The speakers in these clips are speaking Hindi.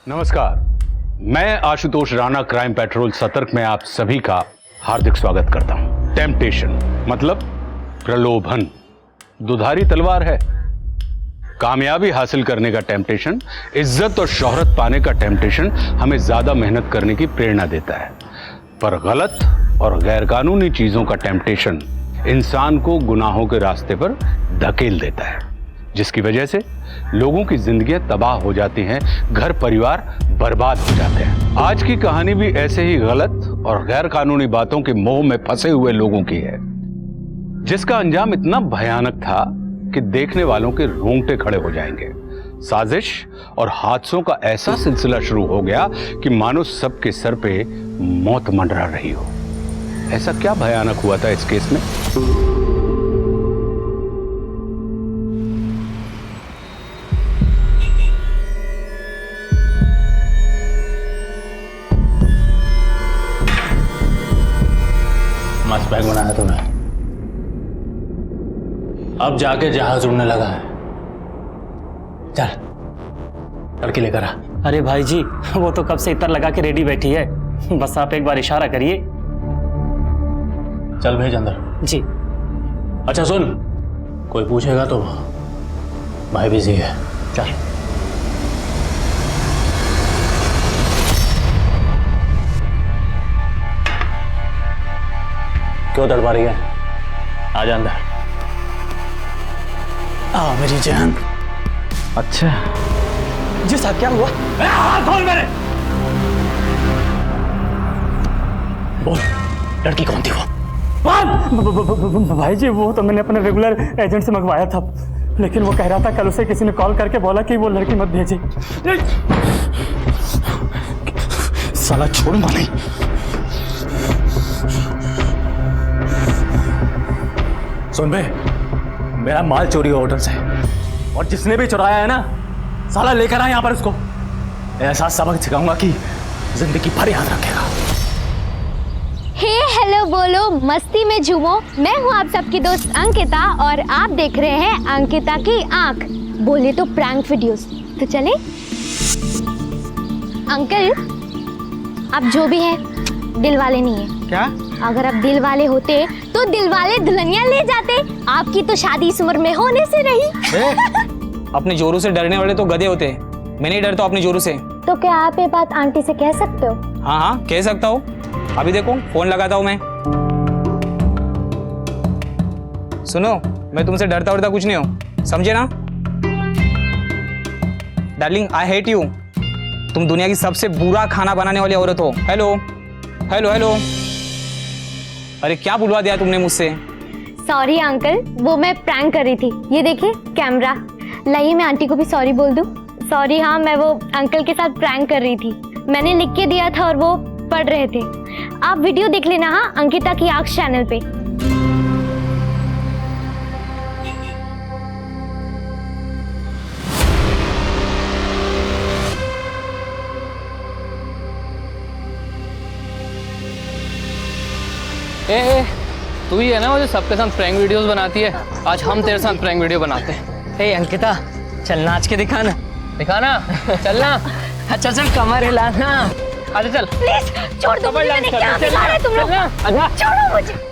नमस्कार, मैं आशुतोष राणा क्राइम पेट्रोल सतर्क में आप सभी का हार्दिक स्वागत करता हूं। टेम्पटेशन मतलब प्रलोभन दुधारी तलवार है। कामयाबी हासिल करने का टेम्पटेशन, इज्जत और शोहरत पाने का टेम्पटेशन हमें ज्यादा मेहनत करने की प्रेरणा देता है, पर गलत और गैरकानूनी चीजों का टेम्पटेशन इंसान को गुनाहों के रास्ते पर धकेल देता है, जिसकी वजह से लोगों की जिंदगियां तबाह हो जाती हैं, घर परिवार बर्बाद हो जाते हैं। आज की कहानी भी ऐसे ही गलत और गैर कानूनी बातों के मोह में फंसे हुए लोगों की है, जिसका अंजाम इतना भयानक था कि देखने वालों के रोंगटे खड़े हो जाएंगे। साजिश और हादसों का ऐसा सिलसिला शुरू हो गया कि मानो सबके सर पे मौत मंडरा रही हो। ऐसा क्या भयानक हुआ था इस केस में? मस्त बैग बनाया तुमने। अब जाके जहाज उड़ने लगा है। चल लड़की लेकर आ। अरे भाई जी, वो तो कब से इतर लगा के रेडी बैठी है, बस आप एक बार इशारा करिए। चल भेज अंदर। जी। अच्छा सुन, कोई पूछेगा तो भाई बिजी है। चल। क्यों तड़पा रही है? आजा अंदर। मेरी जान। अच्छा जी साहब, क्या हुआ? हाथ खोल मेरे। बोल, लड़की कौन थी वो? भाई जी, वो तो मैंने अपने रेगुलर एजेंट से मंगवाया था, लेकिन वो कह रहा था कल उसे किसी ने कॉल करके बोला कि वो लड़की मत भेजे। साला छोड़ूंगा नहीं। सुन बे, मेरा माल चोरी हुआ होटल से, और जिसने भी चुराया है ना, साला लेकर आया यहाँ पर उसको। ऐसा सबक सिखाऊंगा कि जिंदगी भर याद रखेगा। हे हेलो बोलो, मस्ती में झूमो। मैं हूँ आप सबकी दोस्त अंकिता और आप देख रहे हैं अंकिता की आंख। बोले तो प्रैंक वीडियोस, तो चले। अंकल, आप जो भी हैं दिल वाले नहीं है। क्या? अगर आप दिल वाले होते तो दिल वाले दुल्हनिया ले जाते। आपकी तो शादी इस उम्र में होने से रही। अपने जोरू से डरने वाले तो गधे होते हैं, मैं नहीं डरता अपने जोरू से। तो क्या आप ये बात आंटी से कह सकते हो? हाँ हाँ, कह सकता हूँ। अभी देखो, फोन लगाता हूँ मैं। सुनो, मैं तुमसे डरता उड़ता कुछ नहीं हूँ, समझे ना? Darling, I hate you. तुम दुनिया की सबसे बुरा खाना बनाने वाली औरत हो। Hello hello hello. अरे क्या बुलवा दिया तुमने मुझसे? सॉरी अंकल, वो मैं प्रैंक कर रही थी। ये देखिए कैमरा। लाइए मैं आंटी को भी सॉरी बोल दूं। सॉरी, हाँ मैं वो अंकल के साथ प्रैंक कर रही थी। मैंने लिख के दिया था और वो पढ़ रहे थे। आप वीडियो देख लेना हाँ, अंकिता की आंख चैनल पे। ए, तू ही है ना वो जो सबके साथ प्रैंक वीडियोस बनाती है? आज हम तेरे साथ प्रैंक वीडियो बनाते हैं। हे अंकिता, चल नाच के दिखाना। दिखाना? चलना। अच्छा चल, कमर हिलाना। आजा चल। प्लीज छोड़ दो मुझे, मैंने क्या बिगाड़ा है तुम लोग? छोड़ो मुझे।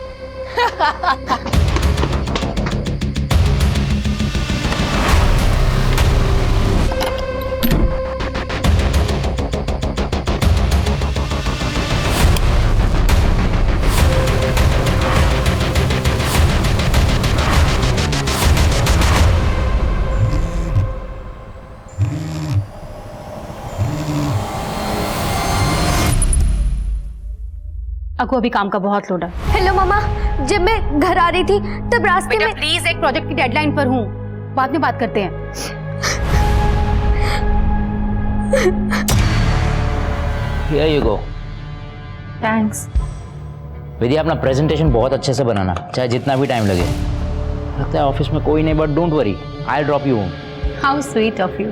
अको अभी काम का बहुत लोड है। हेलो मामा, जब मैं घर आ रही थी तब रास्ते में। प्लीज, एक प्रोजेक्ट की डेडलाइन पर हूँ, बाद में बात करते हैं। Here you go. थैंक्स। विद्या, अपना प्रेजेंटेशन बहुत अच्छे से बनाना, चाहे जितना भी टाइम लगे। लगता है ऑफिस में कोई नहीं, but don't worry, I drop you home. How sweet of you.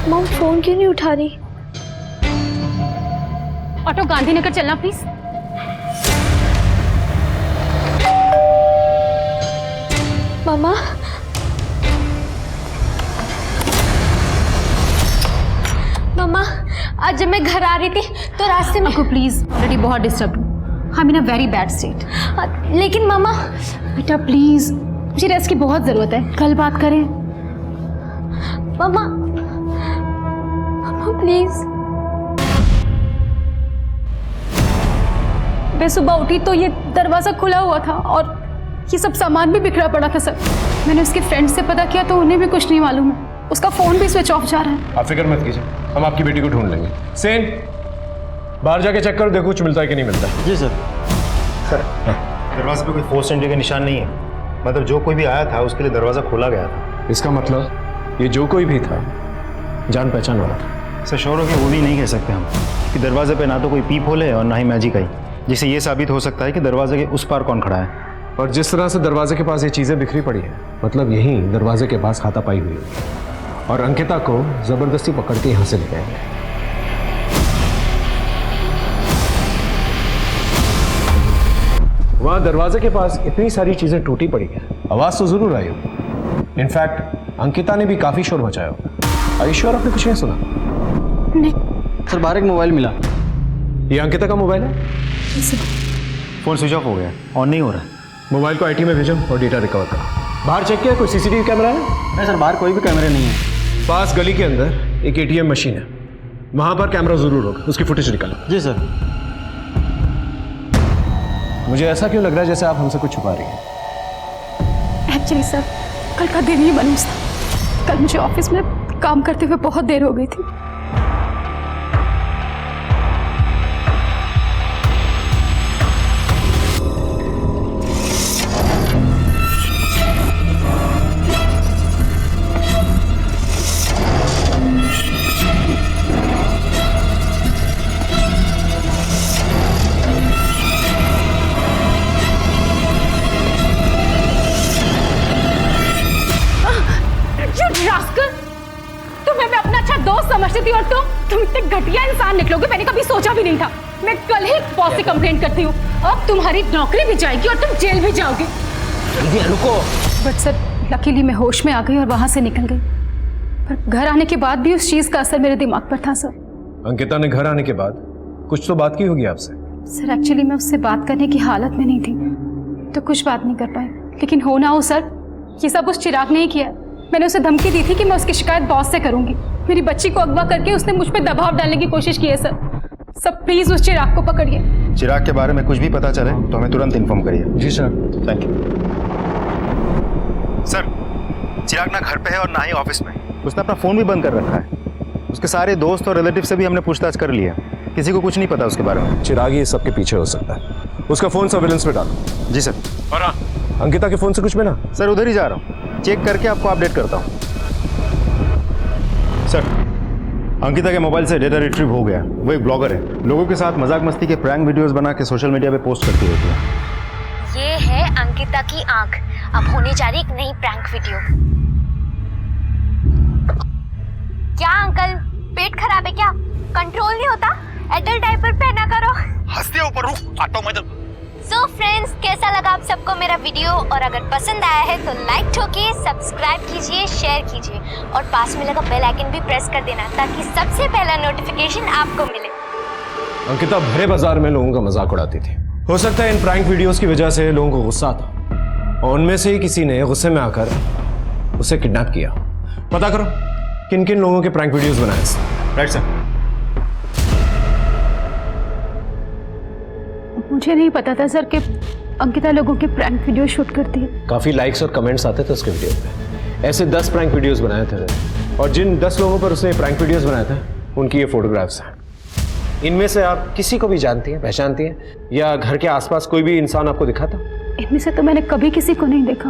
Mom phone क्यों नहीं उठा रही? ऑटो गांधीनगर चलना प्लीज। मामा आज जब मैं घर आ रही थी तो रास्ते में। आपको प्लीज ऑलरेडी बहुत डिस्टर्ब हूँ, I am in a very bad state. लेकिन मामा। बेटा प्लीज, मुझे रेस्ट की बहुत जरूरत है, कल बात करें। मामा, मामा प्लीज। मैं सुबह उठी तो ये दरवाजा खुला हुआ था और ये सब सामान भी बिखरा पड़ा था सर। मैंने उसके फ्रेंड से पता किया तो उन्हें भी कुछ नहीं मालूम है, उसका फोन भी स्विच ऑफ जा रहा है। आप फिक्र मत कीजिए, हम आपकी बेटी को ढूंढ लेंगे। सेन, बाहर जाके चेक करो, देखो कुछ मिलता है कि नहीं मिलता। जी सर। सर, दरवाजे पे कोई फोर्स एंट्री का निशान नहीं है, मतलब जो कोई भी आया था उसके लिए दरवाज़ा खोला गया था। इसका मतलब ये जो कोई भी था जान पहचान वाला था। सर श्योर हो कि वो भी नहीं कह सकते हम कि दरवाजे पे ना तो कोई पीप होल है और ना ही मैजिक आई, जिससे ये साबित हो सकता है कि दरवाजे के उस पार कौन खड़ा है। और जिस तरह से दरवाजे के पास ये चीज़ें बिखरी पड़ी है, मतलब यहीं दरवाजे के पास हाथापाई हुई होगी और अंकिता को ज़बरदस्ती पकड़ के यहाँ से ले गए। वहाँ दरवाजे के पास इतनी सारी चीज़ें टूटी पड़ी है, आवाज़ तो ज़रूर आई होगी। इनफैक्ट अंकिता ने भी काफ़ी शोर मचाया होगा। आर यू श्योर आपने कुछ नहीं सुना? नहीं सर, बाहर एक मोबाइल मिला। ये अंकिता का मोबाइल है? फ़ोन स्विच ऑफ हो गया, ऑन नहीं हो रहा है। मोबाइल को आईटी में भेजो और डेटा रिकवर करो। बाहर चेक किया कोई सीसीटीवी कैमरा है? नहीं सर, बाहर कोई भी कैमरे नहीं है। पास गली के अंदर एक एटीएम मशीन है, वहां पर कैमरा जरूर होगा, उसकी फुटेज निकालो। जी सर। मुझे ऐसा क्यों लग रहा है जैसे आप हमसे कुछ छुपा रही हैं? एक्चुअली सर, कल का दिन ही मनूस था। कल मुझे ऑफिस में काम करते हुए बहुत देर हो गई थी। तुम्हें मैं अपना अच्छा दोस्त समझती थी और तुम इतने घटिया इंसान निकलोगे मैंने कभी सोचा भी नहीं था। मैं कल ही बॉस से कंप्लेंट करती हूँ, अब तुम्हारी नौकरी भी जाएगी और तुम जेल भी जाओगे। जल्दी रुको। बट सर, लकीली मैं होश में आ गई और वहां से निकल गई, पर घर आने के बाद भी उस चीज का असर मेरे दिमाग पर था सर। अंकिता ने घर आने के बाद कुछ तो बात की होगी आपसे? सर एक्चुअली मैं उससे बात करने की हालत में नहीं थी तो कुछ बात नहीं कर पाए, लेकिन हो ना हो सर, ये सब उस चिराग ने ही किया। मैंने उसे धमकी दी थी कि मैं उसकी शिकायत बॉस से करूंगी। मेरी बच्ची को अगवा करके उसने मुझ पे दबाव डालने की कोशिश की है सर। सब प्लीज उस चिराग को पकड़िए। चिराग के बारे में कुछ भी पता चले तो हमें तुरंत इन्फॉर्म करिए। जी sir. Thank you sir. Chirag ना घर पे है और ना ही ऑफिस में, उसने अपना फ़ोन भी बंद कर रखा है। उसके सारे दोस्त और रिलेटिव से भी हमने पूछताछ कर लिया, किसी को कुछ नहीं पता उसके बारे में। चिराग ही सबके पीछे हो सकता है। उसका फोन सर्विलेंस पे डालो। जी सर। और हाँ, अंकिता के फोन से कुछ मिला? सर उधर ही जा रहा हूँ, चेक करके आपको अपडेट करता हूँ। सर अंकिता के मोबाइल से डेटा रिट्रीव हो गया। वो एक ब्लॉगर है, लोगों के साथ मजाक मस्ती के प्रैंक वीडियोस बना के सोशल मीडिया पे पोस्ट करती रहती है। ये है अंकिता की आंख। अब होने जा रही एक नई प्रैंक वीडियो। क्या अंकल, पेट खराब है क्या? कंट्रोल नहीं होता? एडल्ट डायपर पहना करो। हंसते ऊपर रुक, आता हूं मैं। सो फ्रेंड्स, कैसा लगा आप सबको मेरा वीडियो? और अगर पसंद आया है तो लाइक ठोकिए, सब्सक्राइब कीजिए, शेयर कीजिए और पास में लगा बेल आइकन भी प्रेस कर देना ताकि सबसे पहला नोटिफिकेशन आपको मिले। अंकिता भरे बाजार में लोगों का मजाक उड़ाती थी। हो सकता है इन प्रैंक वीडियोस की वजह से लोगों को गुस्सा आता और उनमें से ही किसी ने गुस्से में आकर उसे किडनैप किया। पता करो किन किन लोगों के प्रैंक वीडियोस बनाए। Right sir. मुझे नहीं पता था सर कि अंकिता लोगों के प्रैंक वीडियो शूट करती है। काफी लाइक्स और कमेंट्स आते थे उसके वीडियो पे। ऐसे 10 प्रैंक वीडियोस बनाए थे और जिन 10 लोगों पर उसने प्रैंक वीडियोस बनाए थे उनकी ये फोटोग्राफ्स हैं। इनमें से आप किसी को भी जानती हैं, पहचानती हैं, या घर के आसपास कोई भी इंसान आपको दिखा था? इनमें से तो मैंने कभी किसी को नहीं देखा,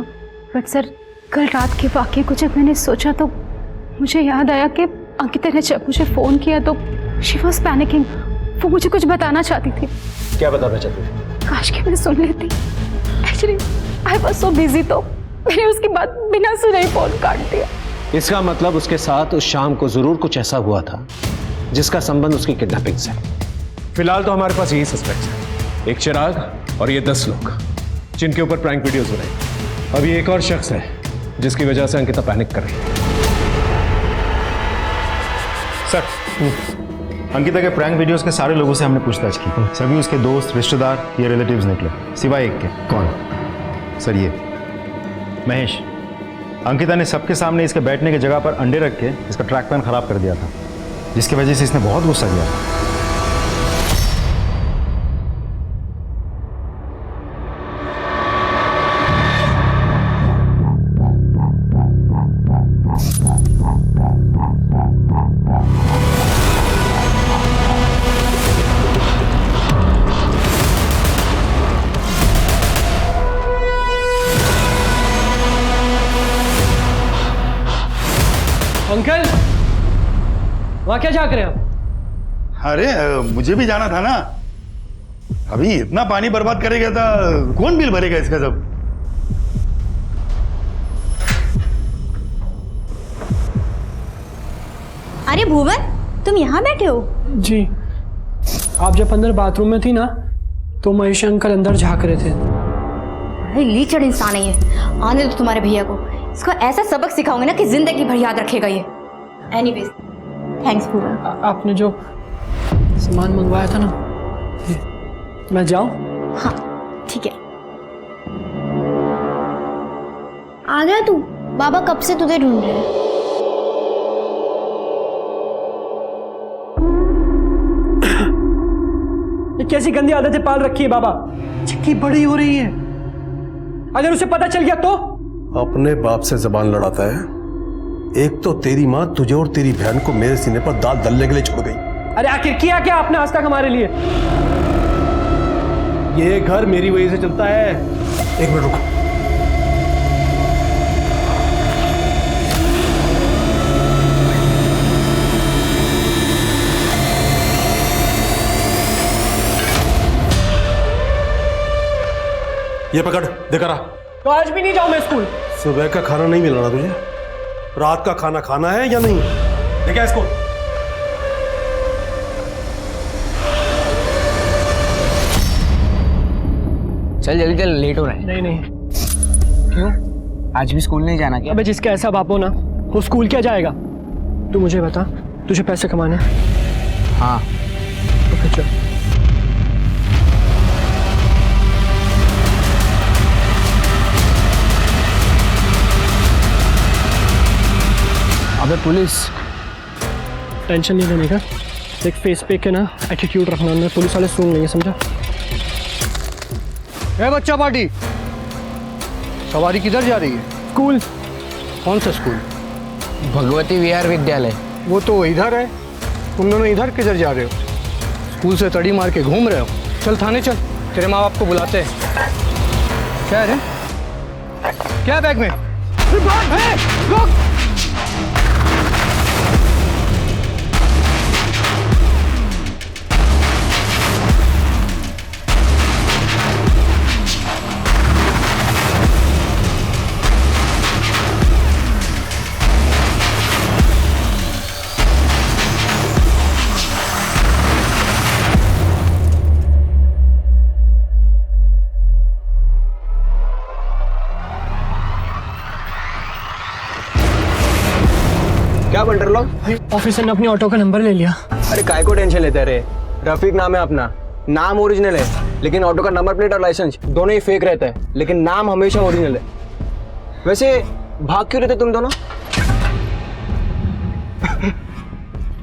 बट सर कल रात के वाक़ये को जब मैंने सोचा तो मुझे याद आया कि अंकिता ने जब मुझे फ़ोन किया तो शी वॉज पैनिकिंग। वो मुझे कुछ बताना चाहती थी। क्या बताना चाहती थी? काश कि मैं सुन लेती। Actually I was so busy तो मैंने उसकी बात बिना सुने ही फ़ोन काट दिया। इसका मतलब उसके साथ उस शाम को जरूर कुछ ऐसा हुआ था जिसका संबंध उसकी किडनैपिंग से। फिलहाल तो हमारे पास यही सस्पेक्ट है, एक चिराग और ये 10 लोग जिनके ऊपर प्रैंक वीडियोस बनाए। अभी एक और शख्स है जिसकी वजह से अंकिता पैनिक कर रही है। सर अंकिता के प्रैंक वीडियोस के सारे लोगों से हमने पूछताछ की, सभी उसके दोस्त, रिश्तेदार या रिलेटिव्स निकले, सिवाय एक के। कौन? सर ये महेश। अंकिता ने सबके सामने इसके बैठने की जगह पर अंडे रख के इसका ट्रैक पैन खराब कर दिया था, जिसकी वजह से इसने बहुत गुस्सा किया था। अंकल, वहां क्या झांक रहे हैं आप? अरे मुझे भी जाना था ना। अभी इतना पानी बर्बाद करेगा तो कौन बिल भरेगा इसका सब? अरे भुवन, तुम यहाँ बैठे हो? जी, आप जब अंदर बाथरूम में थी ना तो महेश अंकल अंदर झांक रहे थे। अरे लीचड़ इंसान है ये। आने दो तुम्हारे भैया को, इसको ऐसा सबक सिखाऊंगे ना कि जिंदगी भर याद रखेगा ये। एनीवेज, थैंक्स भुवन। आपने जो सामान मंगवाया था ना, मैं जाऊं? हाँ ठीक है। आ गया तू? बाबा कब से तुझे ढूंढ रहे हैं। ये कैसी गंदी आदतें पाल रखी है बाबा? चिक्की बड़ी हो रही है, अगर उसे पता चल गया तो? अपने बाप से जबान लड़ाता है। एक तो तेरी माँ तुझे और तेरी बहन को मेरे सीने पर दाल दलने के लिए छोड़ गई। अरे आखिर किया क्या आपने आज तक हमारे लिए? ये घर मेरी वजह से चलता है। एक मिनट रुको। ये पकड़, देखा रहा। तो आज भी नहीं जाऊं मैं स्कूल? सुबह का खाना नहीं मिलना तुझे, रात का खाना खाना है या नहीं? देखा इसको। चल जल्दी चल, लेट हो रहा है। नहीं नहीं। क्यों? आज भी स्कूल नहीं जाना क्या? अबे जिसका ऐसा बाप हो ना, वो स्कूल क्या जाएगा? तू मुझे बता, तुझे पैसे कमाने हैं? हाँ। तो फिर चल। अबे पुलिस। टेंशन नहीं लेने का, एक फेस पे के ना एटीट्यूड रखना, अंदर पुलिस वाले सुन लेंगे, समझा? ए बच्चा पार्टी, सवारी किधर जा रही है? स्कूल। कौन सा स्कूल? भगवती विहार विद्यालय। वो तो इधर है, तुम दोनों इधर किधर जा रहे हो? स्कूल से तड़ी मार के घूम रहे हो? चल थाने चल, तेरे माँ बाप को बुलाते हैं। क्या है रे? क्या बैग में? रुक! क्या बंटर लो? ऑफिसर ने अपनी ऑटो का नंबर ले लिया। अरे काय को टेंशन लेते रे? रफीक नाम है अपना, नाम ओरिजिनल है, लेकिन ऑटो का नंबर प्लेट और लाइसेंस दोनों ही फेक रहता है, लेकिन नाम हमेशा ओरिजिनल है। वैसे भाग क्यों रहे थे तुम दोनों?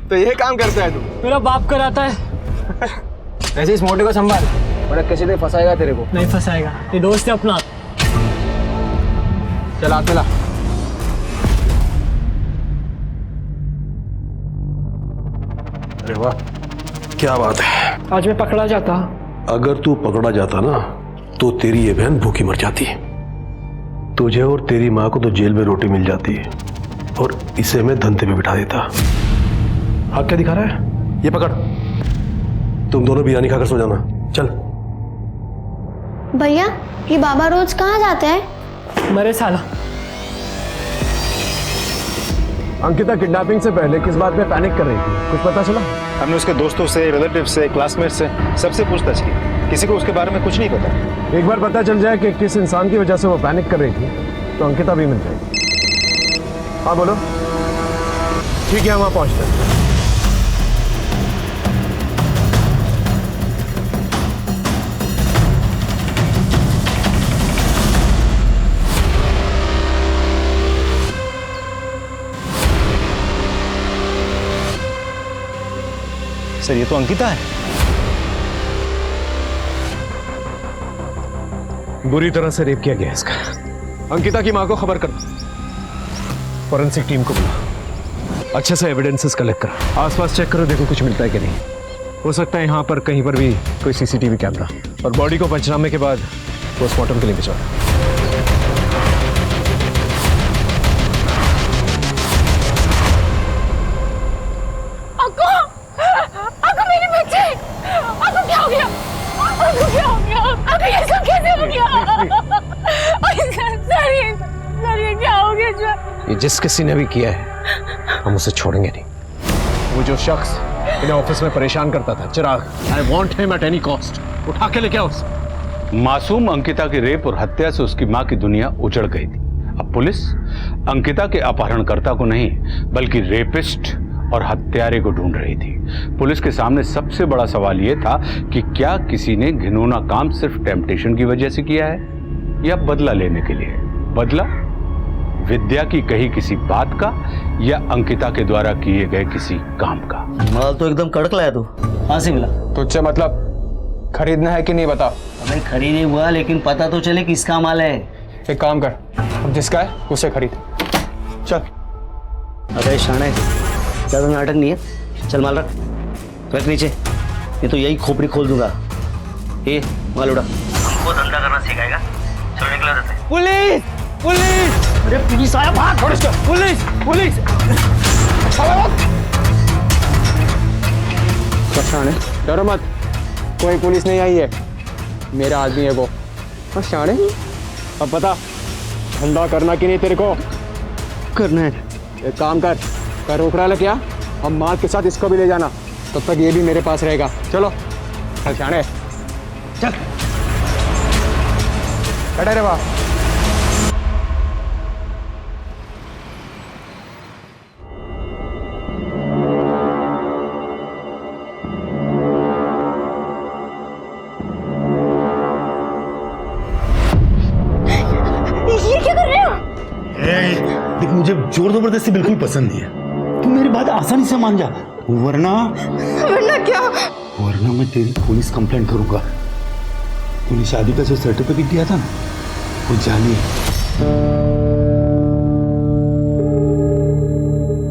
तो ये काम करता है तू? मेरा बाप कराता है। वैसे इस मोटे को संभाल, वरना किसी ने फंसाएगा तेरे को। नहीं फंसाएगा, ये दोस्त है अपना। चला चला। अरे वाह, क्या बात है। आज मैं पकड़ा जाता। अगर तू पकड़ा जाता ना तो तेरी ये बहन भूखी मर जाती, तुझे और तेरी माँ को तो जेल में रोटी मिल जाती और इसे मैं धंधे पे बिठा देता। हाथ क्या दिखा रहा है? ये पकड़, तुम दोनों बिरयानी खाकर सो जाना। चल। भैया, ये बाबा रोज कहाँ जाते हैं? मरे साला। अंकिता किडनैपिंग से पहले किस बात में पैनिक कर रही थी, कुछ पता चला? हमने उसके दोस्तों से, रिलेटिव से, क्लासमेट से, सबसे पूछताछ की, किसी को उसके बारे में कुछ नहीं पता। एक बार पता चल जाए कि किस इंसान की वजह से वो पैनिक कर रही थी तो अंकिता भी मिल जाएगी। हाँ बोलो। ठीक है, हम वहाँ पहुँचते हैं। सर ये तो अंकिता है। बुरी तरह से रेप किया गया है इसका। अंकिता की मां को खबर कर दो, फॉरेंसिक टीम को बुला, अच्छे से एविडेंसेस कलेक्ट करो, आसपास चेक करो, देखो कुछ मिलता है कि नहीं। हो सकता है यहाँ पर कहीं पर भी कोई सीसीटीवी कैमरा, और बॉडी को पंचनामे के बाद पोस्टमार्टम के लिए भिजवा दो। ये जिस किसी ने भी किया है हम उसे छोड़ेंगे नहीं। वो जो शख्स इन्हें ऑफिस में परेशान करता था, Chirag, I want him at any cost. उठा के लेके आओ उसे। मासूम अंकिता की रेप और हत्या से उसकी मां की दुनिया उजड़ गई थी। अब पुलिस अंकिता के अपहरणकर्ता को नहीं बल्कि रेपिस्ट और हत्यारे को ढूंढ रही थी। पुलिस के सामने सबसे बड़ा सवाल यह था कि क्या किसी ने घिनौना काम सिर्फ टेम्पटेशन की वजह से किया है या बदला लेने के लिए। बदला विद्या की कही किसी बात का या अंकिता के द्वारा किए गए किसी काम का। माल तो एकदम कड़क लाया तू, कहाँ से मिला? तुझसे मतलब खरीदना है कि नहीं बता। अबे खरीद नहीं हुआ लेकिन पता तो चले किसका माल है। एक काम कर, अब जिसका है उसे खरीद। चल। अबे शाने, ज्यादा नाटक नहीं है, चल माल रख नीचे, ये तो यही खोपड़ी खोल दूंगा। ये माल उड़ा। हमको धंधा करना सिखाएगा, चलो निकला देते। Police police! अरे पुलिस आया, भाग! Police police! डरो मत, कोई पुलिस नहीं आई है, मेरा आदमी है वो। शाने, अब बता धंधा करना कि नहीं तेरे को? करना है। एक काम कर रोकड़ा ले क्या, हम माल के साथ इसको भी ले जाना, तब तक ये भी मेरे पास रहेगा। चलो शाने, चल। खड़े रहे वहाँ। देख मुझे जोर जबरदस्ती बिल्कुल पसंद नहीं है, तू मेरी बात आसानी से मान जा, वरना क्या? वरना मैं तेरी पुलिस कंप्लेंट करूंगा। तूने शादी का जो सर्टिफिकेट दिया था ना, वो जाली है।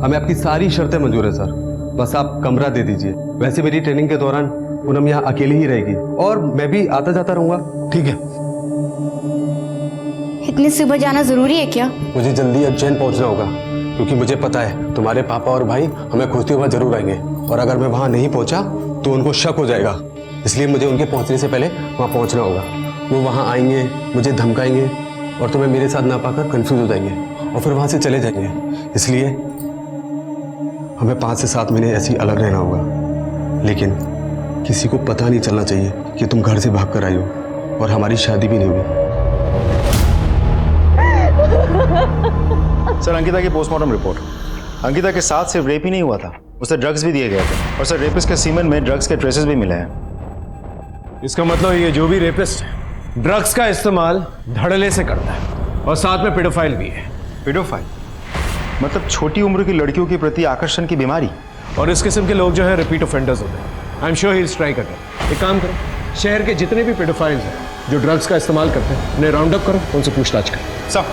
हमें आपकी सारी शर्तें मंजूर है सर, बस आप कमरा दे दीजिए। वैसे मेरी ट्रेनिंग के दौरान पूनम यहाँ अकेली ही रहेगी और मैं भी आता जाता रहूंगा। ठीक है। इतनी सुबह जाना जरूरी है क्या? मुझे जल्दी उज्जैन पहुंचना होगा क्योंकि मुझे पता है तुम्हारे पापा और भाई हमें खोजते हुए जरूर आएंगे, और अगर मैं वहां नहीं पहुंचा तो उनको शक हो जाएगा, इसलिए मुझे उनके पहुंचने से पहले वहां पहुंचना होगा। वो वहां आएंगे, मुझे धमकाएंगे और तुम्हें मेरे साथ ना पाकर कंफ्यूज हो जाएंगे और फिर वहां से चले जाएंगे। इसलिए हमें 5 से 7 महीने ऐसे ही अलग रहना होगा, लेकिन किसी को पता नहीं चलना चाहिए कि तुम घर से भाग कर आई हो और हमारी शादी भी नहीं हुई। सर अंकिता की पोस्टमार्टम रिपोर्ट। अंकिता के साथ सिर्फ रेप ही नहीं हुआ था, उसे ड्रग्स भी दिए गए थे, और सर रेपिस्ट के सीमेन में ड्रग्स के ट्रेसेस भी मिले हैं। इसका मतलब ये जो भी रेपिस्ट है ड्रग्स का इस्तेमाल धड़ल्ले से करता है और साथ में पेडोफाइल भी है। पेडोफाइल मतलब छोटी उम्र की लड़कियों के प्रति आकर्षण की बीमारी। और इस किस्म के लोग जो है रिपीट ऑफेंडर्स होते हैं। I am sure he is try करते। एक काम करो, शहर के जितने भी पेडोफाइल्स हैं जो ड्रग्स का इस्तेमाल करते हैं उन्हें राउंड अप करो, उनसे पूछताछ करो। सब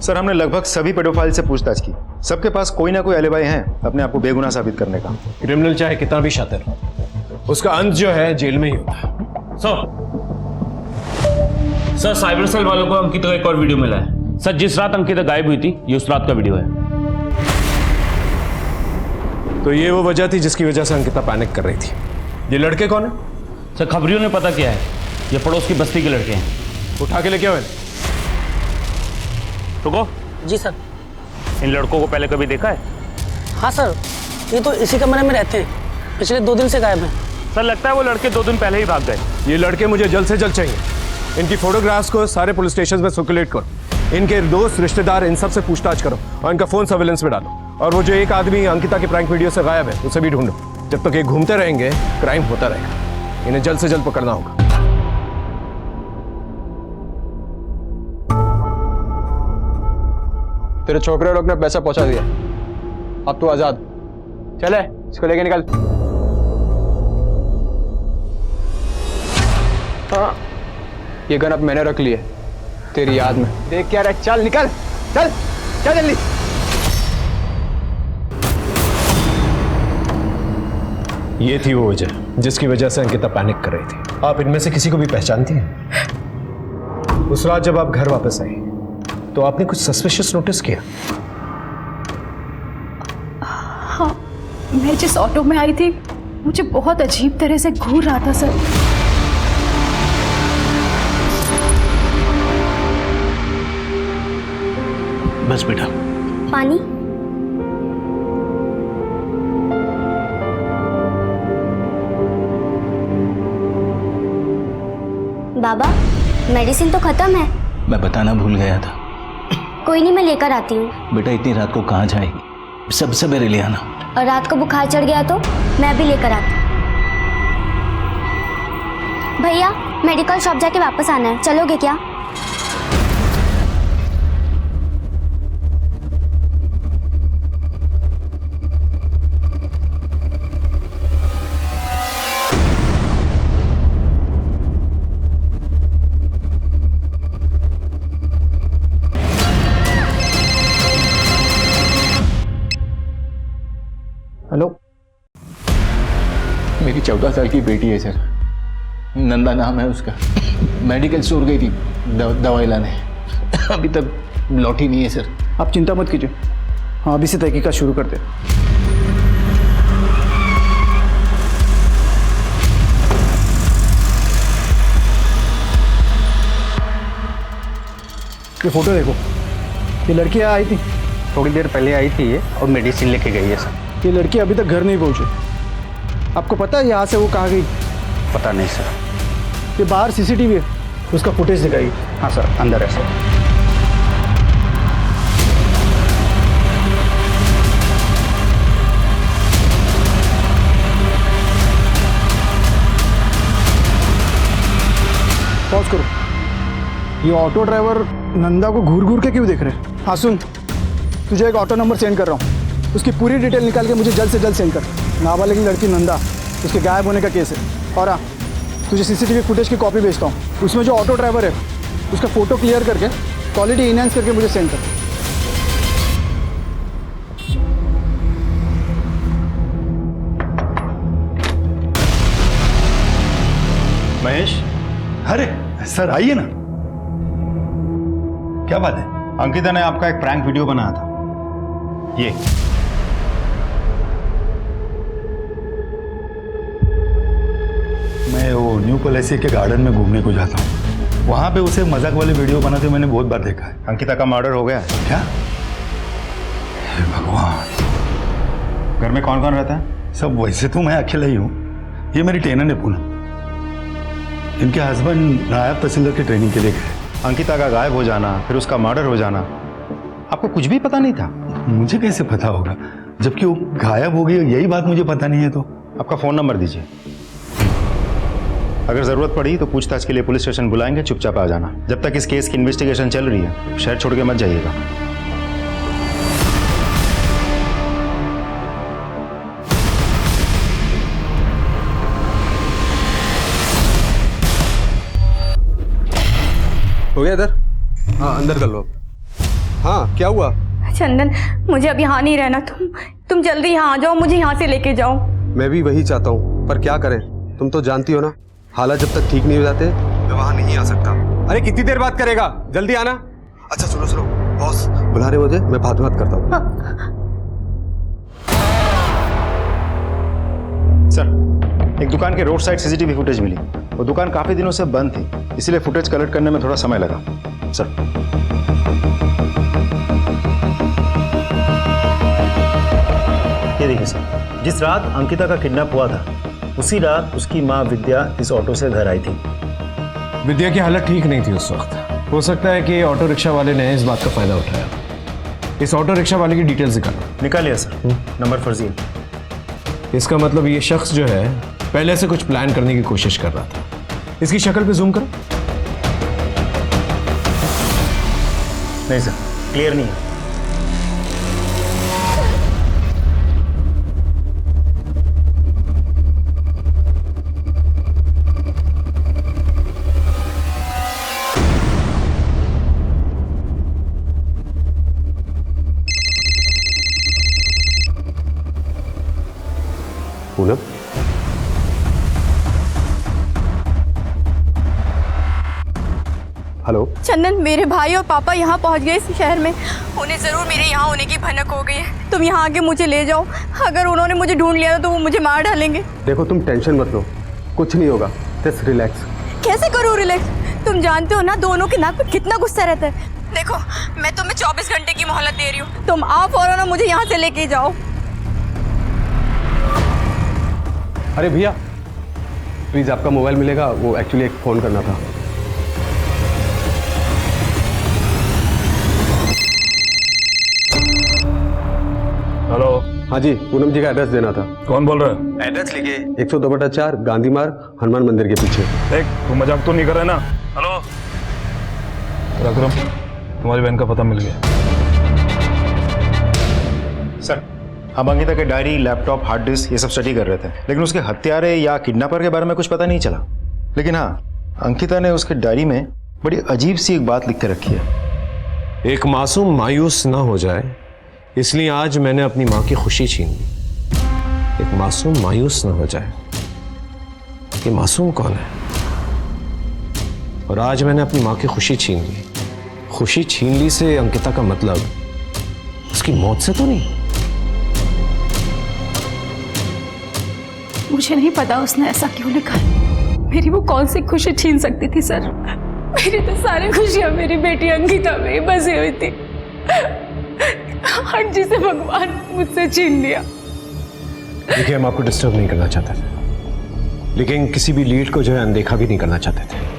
सर हमने लगभग सभी पेडोफाइल से पूछताछ की, सबके पास कोई ना कोई एलिबाई है अपने आप को बेगुनाह साबित करने का। क्रिमिनल चाहे कितना भी शातिर हो, उसका अंत जो है जेल में ही होता है। सर साइबर सेल वालों को अंकिता का एक और वीडियो मिला है। सर जिस रात अंकिता गायब हुई थी ये उस रात का वीडियो है। तो ये वो वजह थी जिसकी वजह से अंकिता पैनिक कर रही थी। ये लड़के कौन है? सर खबरियों ने पता किया है, ये पड़ोस की बस्ती के लड़के हैं। उठा के लेके आओ। रुको। जी सर। इन लड़कों को पहले कभी देखा है? हाँ सर, ये तो इसी कमरे में रहते हैं, पिछले 2 दिन से गायब हैं। सर लगता है वो लड़के 2 दिन पहले ही भाग गए। ये लड़के मुझे जल्द से जल्द चाहिए। इनकी फोटोग्राफ्स को सारे पुलिस स्टेशन में सर्कुलेट करो, इनके दोस्त रिश्तेदार इन सब से पूछताछ करो और इनका फोन सर्विलेंस में डालो। और वो जो एक आदमी अंकिता के प्रैंक वीडियो से गायब है उसे भी ढूंढो। जब तक ये घूमते रहेंगे क्राइम होता रहेगा। इन्हें जल्द से जल्द पकड़ना होगा। तेरे छोकरे लोग ने पैसा पहुंचा दिया, अब तू आजाद। चले इसको लेके निकल। हाँ, ये गन अब मैंने रख ली है तेरी याद में। देख क्या रहा, चल निकल, चल चल जल्दी। ये थी वो वजह जिसकी वजह से अंकिता पैनिक कर रही थी। आप इनमें से किसी को भी पहचानती हैं? उस रात जब आप घर वापस आई तो आपने कुछ सस्पिशियस नोटिस किया? हाँ, मैं जिस ऑटो में आई थी मुझे बहुत अजीब तरह से घूर रहा था सर। बस बेटा। पानी। बाबा, मेडिसिन तो खत्म है। मैं बताना भूल गया था। कोई नहीं, मैं लेकर आती हूँ। बेटा इतनी रात को कहाँ जाएगी? सब सवेरे ले आना। और रात को बुखार चढ़ गया तो मैं भी लेकर आती हूँ। भैया, मेडिकल शॉप जाके वापस आना है, चलोगे क्या? हेलो, मेरी 14 साल की बेटी है सर, नंदा नाम है उसका। मेडिकल स्टोर गई थी दवाई लाने, अभी तक लौटी नहीं है सर। आप चिंता मत कीजिए, हाँ अभी से तहकीकात शुरू करते हैं। ये फोटो देखो, ये लड़की आई थी थोड़ी देर पहले आई थी ये, और मेडिसिन लेके गई है सर। ये लड़की अभी तक घर नहीं पहुंची। आपको पता है यहाँ से वो कहाँ गई? पता नहीं सर। ये बाहर सीसीटीवी है, उसका फुटेज दिखाई। हाँ सर, अंदर है सर। पॉज करो। ये ऑटो ड्राइवर नंदा को घूर घूर के क्यों देख रहे हैं? हाँ सुन, तुझे एक ऑटो नंबर सेंड कर रहा हूँ, उसकी पूरी डिटेल निकाल के मुझे जल्द से जल्द सेंड कर। नाबालिग लड़की नंदा, उसके गायब होने का केस है। और हाँ, तुझे सीसीटीवी फुटेज की कॉपी भेजता हूँ, उसमें जो ऑटो ड्राइवर है उसका फ़ोटो क्लियर करके क्वालिटी इनहेंस करके मुझे सेंड कर। महेश, अरे सर आइए ना। क्या बात है? अंकिता ने आपका एक प्रैंक वीडियो बनाया था। ये मैं वो न्यू पॉलिसी के गार्डन में घूमने को जाता हूँ, वहां पे उसे मजाक वाली वीडियो बनाते मैंने बहुत बार देखा है। अंकिता का मर्डर हो गया है क्या? हे भगवान। घर में कौन कौन रहता है? सब वैसे तो मैं अकेला ही हूँ, ये मेरी टेनर है पूनम। इनके हस्बैंड नायब तहसीलदार की ट्रेनिंग के लिए गए। अंकिता का गायब हो जाना, फिर उसका मर्डर हो जाना, आपको कुछ भी पता नहीं था? मुझे कैसे पता होगा जबकि वो गायब हो गई, यही बात मुझे पता नहीं है। तो आपका फोन नंबर दीजिए, अगर जरूरत पड़ी तो पूछताछ के लिए पुलिस स्टेशन बुलाएंगे, चुपचाप आ जाना। जब तक इस केस की इन्वेस्टिगेशन चल रही है शहर छोड़ के मत जाइएगा। हो गया इधर? हाँ अंदर कर लो। हाँ क्या हुआ? चंदन, मुझे अब यहाँ नहीं रहना। तुम जल्दी यहाँ आ जाओ, मुझे यहाँ से लेके जाओ। मैं भी वही चाहता हूँ, पर क्या करें, तुम तो जानती हो ना, हालात जब तक ठीक नहीं हो जाते मैं वहां नहीं आ सकता। अरे कितनी देर बात करेगा, जल्दी आना। अच्छा सुनो सुनो, बॉस बुला रहे मुझे, मैं बात करता हूँ। सर, एक दुकान के रोड साइड सीसीटीवी फुटेज मिली। वो दुकान काफी दिनों से बंद थी, इसीलिए फुटेज कलेक्ट करने में थोड़ा समय लगा। सर ये देखिए सर, जिस रात अंकिता का किडनैप हुआ था उसी रात उसकी माँ विद्या इस ऑटो से घर आई थी। विद्या की हालत ठीक नहीं थी उस वक्त। हो सकता है कि ऑटो रिक्शा वाले ने इस बात का फायदा उठाया। इस ऑटो रिक्शा वाले की डिटेल्स निकालिए सर, नंबर फर्जी है। इसका मतलब ये शख्स जो है पहले से कुछ प्लान करने की कोशिश कर रहा था। इसकी शक्ल पे जूम करो। नहीं सर, क्लियर नहीं है। हेलो चंदन, मेरे भाई और पापा यहाँ पहुँच गए इस शहर में। उन्हें ज़रूर मेरे यहाँ होने की भनक हो गई है। तुम यहाँ आके मुझे ले जाओ। अगर उन्होंने मुझे ढूंढ लिया तो वो मुझे मार डालेंगे। देखो तुम टेंशन मत लो, कुछ नहीं होगा, जस्ट रिलैक्स। कैसे करूँ रिलैक्स? तुम जानते हो ना दोनों के नाक पे कितना गुस्सा रहता है। देखो मैं तुम्हें 24 घंटे की मोहलत दे रही हूँ, तुम आओ फौरन मुझे यहाँ से लेके जाओ। अरे भैया प्लीज़ आपका मोबाइल मिलेगा, वो एक्चुअली एक फ़ोन करना था। हेलो। हाँ जी, पूनम जी का एड्रेस देना था। कौन बोल रहा है? एड्रेस लिखिए, 102/4 गांधी मार्ग, हनुमान मंदिर के पीछे। देख तू मजाक तो नहीं कर रहा है ना? हेलो पराक्रम, तुम्हारी बहन का पता मिल गया। सर, हम अंकिता के डायरी, लैपटॉप, हार्ड डिस्क ये सब स्टडी कर रहे थे, लेकिन उसके हत्यारे या किडनैपर के बारे में कुछ पता नहीं चला। लेकिन हाँ, अंकिता ने उसके डायरी में बड़ी अजीब सी एक बात लिख के रखी है। एक मासूम मायूस ना हो जाए इसलिए आज मैंने अपनी माँ की खुशी छीन ली। एक मासूम मायूस ना हो जाए, ये मासूम कौन है? और आज मैंने अपनी माँ की खुशी छीन ली। खुशी छीन ली से अंकिता का मतलब उसकी मौत से तो नहीं? मुझे नहीं पता उसने ऐसा क्यों लिखा है। मेरी वो कौन सी खुशी छीन सकती थी सर? मेरी तो सारी खुशियां मेरी बेटी अंकिता में बसी हुई थी। आज जिसे भगवान मुझसे छीन लिया। देखिए हम आपको डिस्टर्ब नहीं करना चाहते थे, लेकिन किसी भी लीड को जो है अनदेखा भी नहीं करना चाहते थे।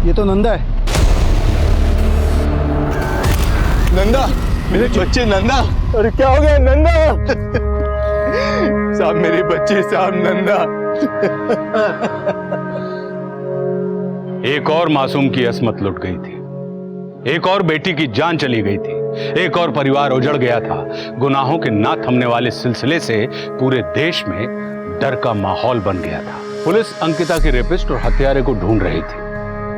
ये तो नंदा है। नंदा, मेरे बच्चे नंदा। अरे क्या हो गया नंदा? साहब मेरी बच्ची, साहब नंदा। एक और मासूम की असमत लुट गई थी, एक और बेटी की जान चली गई थी, एक और परिवार उजड़ गया था। गुनाहों के ना थमने वाले सिलसिले से पूरे देश में डर का माहौल बन गया था। पुलिस अंकिता के रेपिस्ट और हत्यारे को ढूंढ रही थी।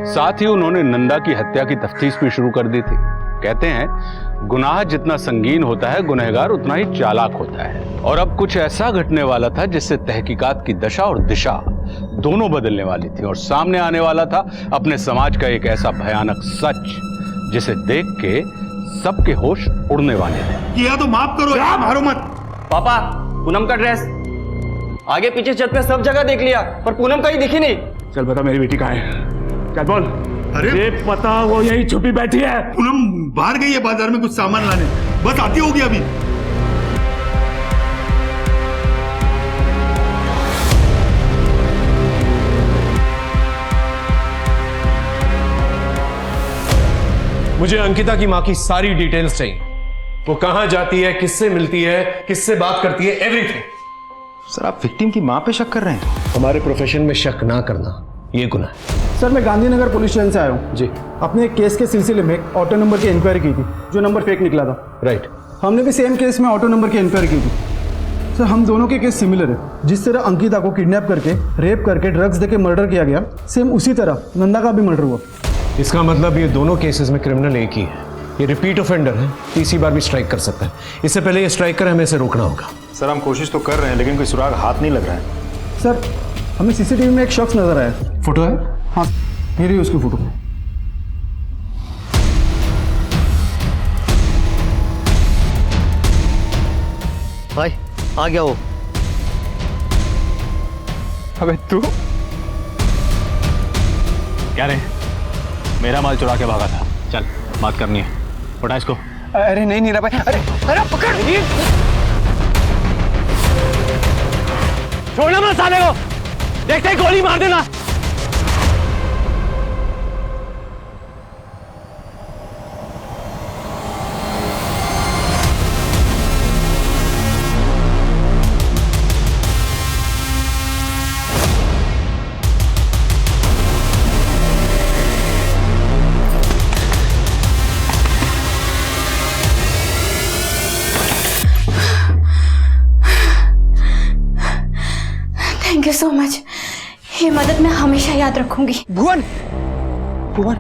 साथ ही उन्होंने नंदा की हत्या की तफ्तीश भी शुरू कर दी थी। कहते हैं गुनाह जितना संगीन होता है गुनहगार उतना ही चालाक होता है। और अब कुछ ऐसा घटने वाला था जिससे तहकीकात की दशा और दिशा दोनों बदलने वाली थी। और सामने आने वाला था अपने समाज का एक ऐसा भयानक सच जिसे देख के सबके होश उड़ने वाले थे। किया तो माफ करो, मारो मत। पापा, पूनम का ड्रेस आगे पीछे छत पे सब जगह देख लिया पर पूनम कहीं दिखी नहीं। चल बता मेरी बेटी कहाँ है? क्या बोल? अरे ये पता वो यही छुपी बैठी है। पूनम बाहर गई है बाजार में कुछ सामान लाने, बस आती होगी अभी। मुझे अंकिता की माँ की सारी डिटेल्स चाहिए। वो कहाँ जाती है, किससे मिलती है, किससे बात करती है, एवरीथिंग। सर आप विक्टिम की माँ पे शक कर रहे हैं? हमारे प्रोफेशन में शक ना करना ये गुनाह है। सर मैं गांधीनगर पुलिस स्टेशन से आया हूँ जी। अपने एक केस के सिलसिले में ऑटो नंबर की इंक्वायरी की थी, जो नंबर फेक निकला था। राइट। हमने भी सेम केस में ऑटो नंबर की इंक्वायरी की थी। सर हम दोनों के केस सिमिलर है। जिस तरह अंकिता को किडनैप करके, रेप करके, ड्रग्स देके मर्डर किया गया, सेम उसी तरह नंदा का भी मर्डर हुआ। इसका मतलब ये दोनों केसेस में क्रिमिनल एक ही है। ये रिपीट ऑफेंडर है, तीसरी बार भी स्ट्राइक कर सकता है। इससे पहले ये स्ट्राइक करे हमें इसे रोकना होगा। सर हम कोशिश तो कर रहे हैं लेकिन कोई सुराग हाथ नहीं लग रहा है। सर हमें सीसीटीवी में एक शख्स नजर आया। फोटो है? हाँ ये रही उसकी फोटो। भाई आ गया वो। अबे तू क्या रे? मेरा माल चुरा के भागा था। चल बात करनी है, उठा इसको। अरे नहीं नीरा भाई, अरे अरे पकड़। छोड़ना मत साले को, देखते ही गोली मार देना। यू सो मच, ये मदद मैं हमेशा याद रखूंगी। भुवन, भुवन,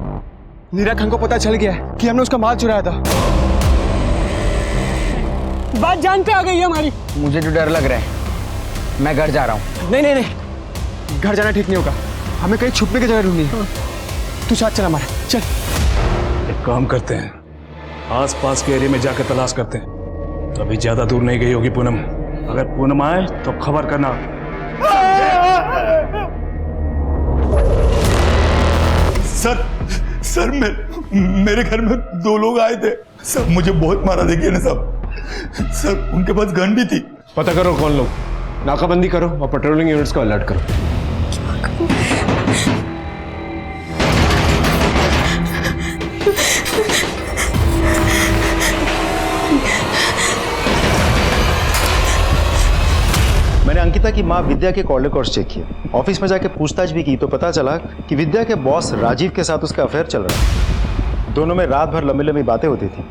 नीरा खान को पता चल गया है कि हमने उसका माल चुराया था। बात जान पे आ गई है हमारी। मुझे तो डर लग रहा है, मैं घर जा रहा हूँ। नहीं नहीं नहीं, घर जाना ठीक नहीं होगा, हमें कहीं छुपने की जगह ढूंढनी है। तू साथ चल हमारे, चल। एक काम करते हैं, आस पास के एरिया में जाकर तलाश करते हैं। अभी ज्यादा दूर नहीं गई होगी पूनम। अगर पूनम आए तो खबर करना। सर मेरे घर में 2 लोग आए थे सब, मुझे बहुत मारा, देखिए ना सब। सर उनके पास गन भी थी। पता करो कौन लोग, नाकाबंदी करो और पेट्रोलिंग यूनिट्स को अलर्ट करो। मैंने अंकिता की माँ विद्या के कॉल रिकॉर्ड्स चेक किए, ऑफिस में जाके पूछताछ भी की तो पता चला कि विद्या के बॉस राजीव के साथ उसका अफेयर चल रहा है। दोनों में रात भर लंबी लंबी बातें होती थी,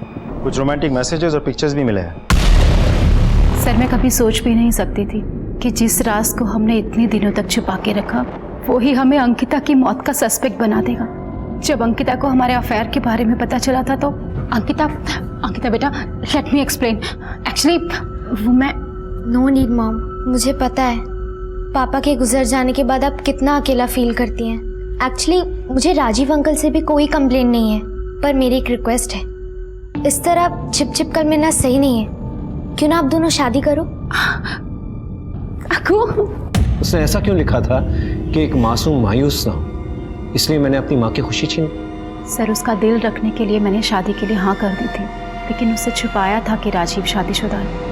कुछ रोमांटिक मैसेजेस और पिक्चर्स भी मिले हैं। सर मैं कभी सोच भी नहीं सकती थी कि जिस राज को हमने इतने दिनों तक छुपा के रखा वो ही हमें अंकिता की मौत का सस्पेक्ट बना देगा। जब अंकिता को हमारे अफेयर के बारे में पता चला था तो अंकिता बेटा लेट मी एक्सप्लेन। एक्चुअली वो मैं नो नीड मॉम, मुझे पता है पापा के गुजर जाने के बाद आप कितना अकेला फील करती हैं। एक्चुअली मुझे राजीव अंकल से भी कोई कंप्लेन नहीं है, पर मेरी एक रिक्वेस्ट है, इस तरह छिप कर मिलना सही नहीं है। क्यों ना आप दोनों शादी करो। उसने ऐसा क्यों लिखा था कि एक मासूम मायूस ना हो, इसलिए मैंने अपनी माँ की खुशी छीनी। सर उसका दिल रखने के लिए मैंने शादी के लिए हाँ कर दी थी, लेकिन उससे छुपाया था कि राजीव शादीशुदा है।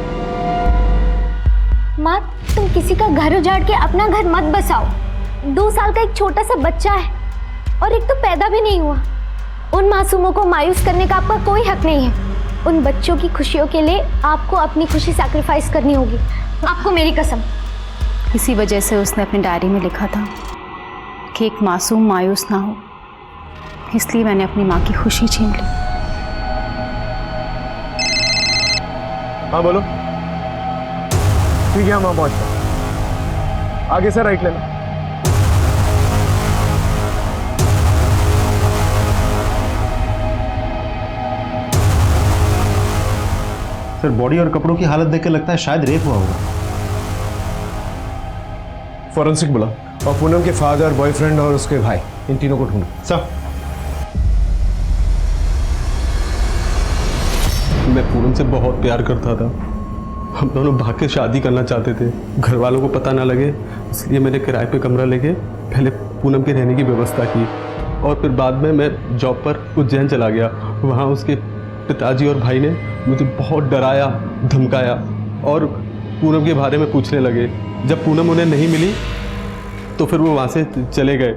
माँ तुम किसी का घर उजाड़ के अपना घर मत बसाओ। 2 साल का एक छोटा सा बच्चा है और एक तो पैदा भी नहीं हुआ। उन मासूमों को मायूस करने का आपका कोई हक नहीं है। उन बच्चों की खुशियों के लिए आपको अपनी खुशी सैक्रिफाइस करनी होगी, आपको मेरी कसम। इसी वजह से उसने अपनी डायरी में लिखा था कि एक मासूम मायूस ना हो, इसलिए मैंने अपनी माँ की खुशी छीन ली। हाँ बोलो। ठीक है, हम वहाँ पहुँचते हैं। आगे से राइट लेना। सर बॉडी और कपड़ों की हालत देख के लगता है शायद रेप हुआ होगा। फॉरेंसिक बुला और पूनम के फादर, बॉयफ्रेंड और उसके भाई, इन तीनों को ढूंढो। सर मैं पूनम से बहुत प्यार करता था, हम दोनों भाग के शादी करना चाहते थे। घर वालों को पता ना लगे इसलिए मैंने किराए पे कमरा लेके पहले पूनम के रहने की व्यवस्था की, और फिर बाद में मैं जॉब पर उज्जैन चला गया। वहाँ उसके पिताजी और भाई ने मुझे बहुत डराया, धमकाया और पूनम के बारे में पूछने लगे। जब पूनम उन्हें नहीं मिली तो फिर वो वहाँ से चले गए।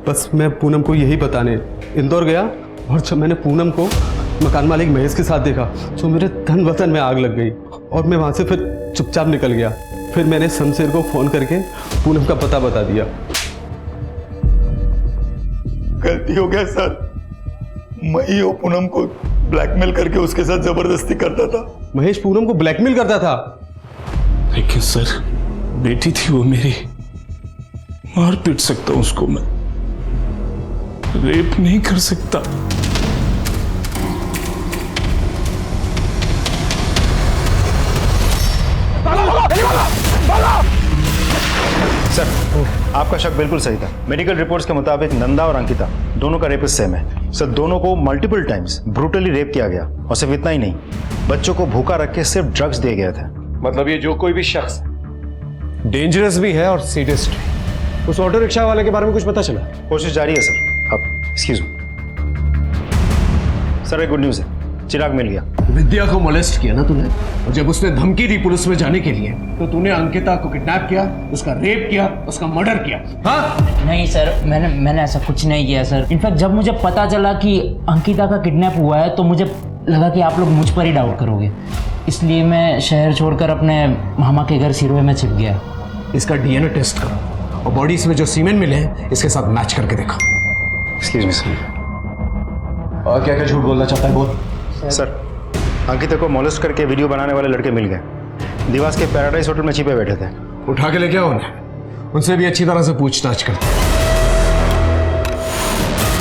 बस मैं पूनम को यही बताने इंदौर गया, और जब मैंने पूनम को मकान मालिक महेश के साथ देखा तो मेरे तन वतन में आग लग गई और मैं वहाँ से फिर चुपचाप निकल गया। फिर मैंने शमशेर को फ़ोन करके पूनम का पता बता दिया। गलती हो गया सर, मैं ही वो पूनम को ब्लैकमेल करके उसके साथ जबरदस्ती करता था। महेश पूनम को ब्लैकमेल करता था? लेकिन सर बेटी थी वो मेरी, मार पीट सकता हूं उसको मैं, रेप नहीं कर सकता। सर आपका शक बिल्कुल सही था। मेडिकल रिपोर्ट्स के मुताबिक नंदा और अंकिता दोनों का रेपिस्ट सेम है। सर दोनों को मल्टीपल टाइम्स ब्रूटली रेप किया गया, और सिर्फ इतना ही नहीं, बच्चों को भूखा रख के सिर्फ ड्रग्स दिए गए थे। मतलब ये जो कोई भी शख्स डेंजरस भी है और सीरियस भी। उस ऑटो रिक्शा वाले के बारे में कुछ पता चला? कोशिश जारी है सर। अब एक्सक्यूज मी सर, एक गुड न्यूज़ है, चिराग मिल गया। विद्या को मोलेस्ट किया ना तूने, और जब उसने धमकी दी पुलिस में जाने के लिए तो तूने अंकिता को किडनैप किया, उसका रेप किया, उसका मर्डर किया। हाँ? नहीं सर, मैंने ऐसा कुछ नहीं किया सर। इनफैक्ट जब मुझे पता चला कि अंकिता का किडनैप हुआ है तो मुझे लगा कि आप लोग मुझ पर ही डाउट करोगे, इसलिए मैं शहर छोड़कर अपने मामा के घर सिरोही में छिप गया। इसका डीएनए टेस्ट करो और बॉडीज में जो सीमेंट मिले हैं इसके साथ मैच करके देखो। Excuse me sir. और क्या क्या झूठ बोलना चाहता है बोल। सर अंकिता को मोलेस्ट करके वीडियो बनाने वाले लड़के मिल गए, दिवास के पैराडाइज होटल में छिपे बैठे थे। उठा के लेके आओ उन्हें उनसे भी अच्छी तरह से पूछताछ करते हैं।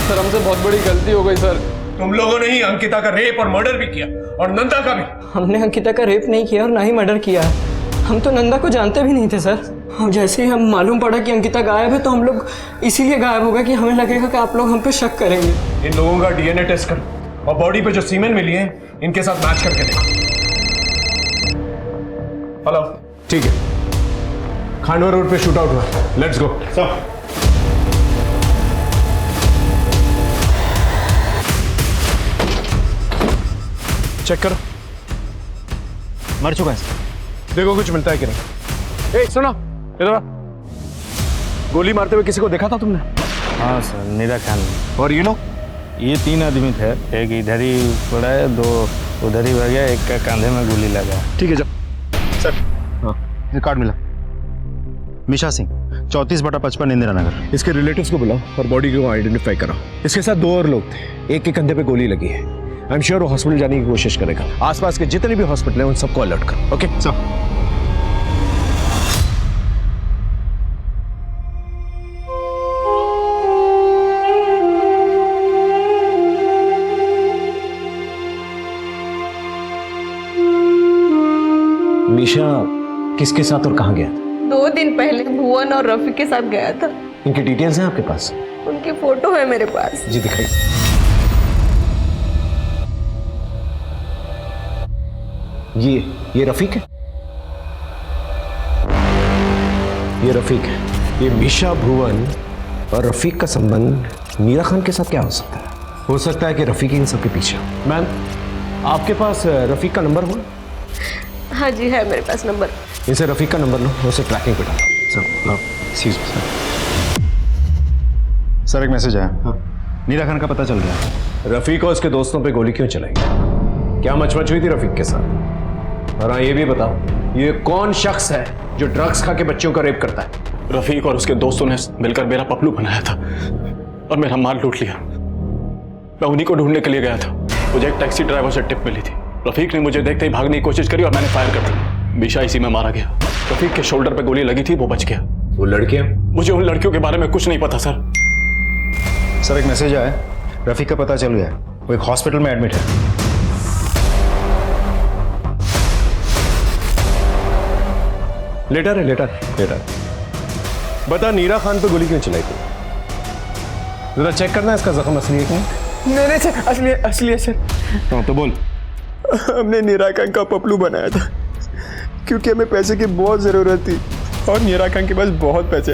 सर हमसे बहुत बड़ी गलती हो गई सर। तुम लोगों ने ही अंकिता का रेप और मर्डर भी किया और नंदा का भी। हमने अंकिता का रेप नहीं किया और ना ही मर्डर किया। हम तो नंदा को जानते भी नहीं थे सर। हम जैसे ही हम मालूम पड़ा कि अंकिता गायब है तो हम लोग इसीलिए गायब हो गए कि हमें लगेगा कि आप लोग हम पे शक करेंगे। इन लोगों का डीएनए टेस्ट करो और बॉडी पे जो सीमेन मिली है इनके साथ मैच करके देखो। हेलो, ठीक है, खांडवा रोड पे शूट आउट हुआ। Let's go sir. चेक करो, मर चुका है। देखो कुछ मिलता है कि नहीं। ए सुनो, इधर आ। गोली मारते हुए किसी को देखा था तुमने? हाँ सर, मेरा ख्याल नहीं। और ये लोग? ये 3 आदमी थे, एक इधर ही पड़ा है, 2 उधर ही भाग गया, एक का कंधे में गोली लगा। ठीक है जब सर, हाँ ये कार्ड मिला। मिशा सिंह, 34/55 इंदिरा नगर। इसके रिलेटिव्स को बुलाओ और बॉडी को आइडेंटिफाई कराओ। इसके साथ 2 और लोग थे, एक के कंधे पे गोली लगी है। आई एम श्योर वो हॉस्पिटल जाने की कोशिश करेगा। आसपास के जितने भी हॉस्पिटल हैं उन सबको अलर्ट करो। Okay sir. मीशा किसके साथ और कहाँ गया था? 2 दिन पहले भुवन और रफी के साथ गया था। इनकी डिटेल्स हैं आपके पास? उनकी फोटो है मेरे पास। जी दिखाइए। ये रफीक है? ये रफीक है। ये मीशा, भुवन और रफीक का संबंध मीरा खान के साथ क्या हो सकता है? हो सकता है कि रफीक इन सबके पीछे। मैम, आपके पास रफीक का नंबर हुआ? हाँ जी है मेरे पास नंबर। इसे रफीक का नंबर लो, उसे ट्रैकिंग पे डालो। सर एक मैसेज आया। हाँ। मीरा खान का पता चल गया। रफीक और उसके दोस्तों पे गोली क्यों चलाई? क्या मचमच हुई थी रफीक के साथ? और हाँ ये भी बताओ, ये कौन शख्स है जो ड्रग्स खा के बच्चों का रेप करता है? रफीक और उसके दोस्तों ने मिलकर मेरा पपलू बनाया था और मेरा माल लूट लिया। मैं उन्हीं को ढूंढने के लिए गया था। मुझे एक टैक्सी ड्राइवर से टिप मिली थी। रफीक ने मुझे देखते ही भागने की कोशिश करी और मैंने फायर कर दिया। मीशा इसी में मारा गया। रफीक के शोल्डर पे गोली लगी थी, वो बच गया। वो लड़कियां? मुझे उन लड़कियों के बारे में कुछ नहीं पता सर। सर एक मैसेज आया, रफीक का पता चल गया, वो एक हॉस्पिटल में एडमिट है। लेटर है, लेटर। बता नीरा खान पे गोली क्यों चलाई थी? जरा चेक करना इसका जख्म असली है क्या? नहीं सर, असली है सर। हाँ तो बोल। हमने नीरा खान का पपलू बनाया था क्योंकि हमें पैसे की बहुत ज़रूरत थी और नीरा खान के पास बहुत पैसे,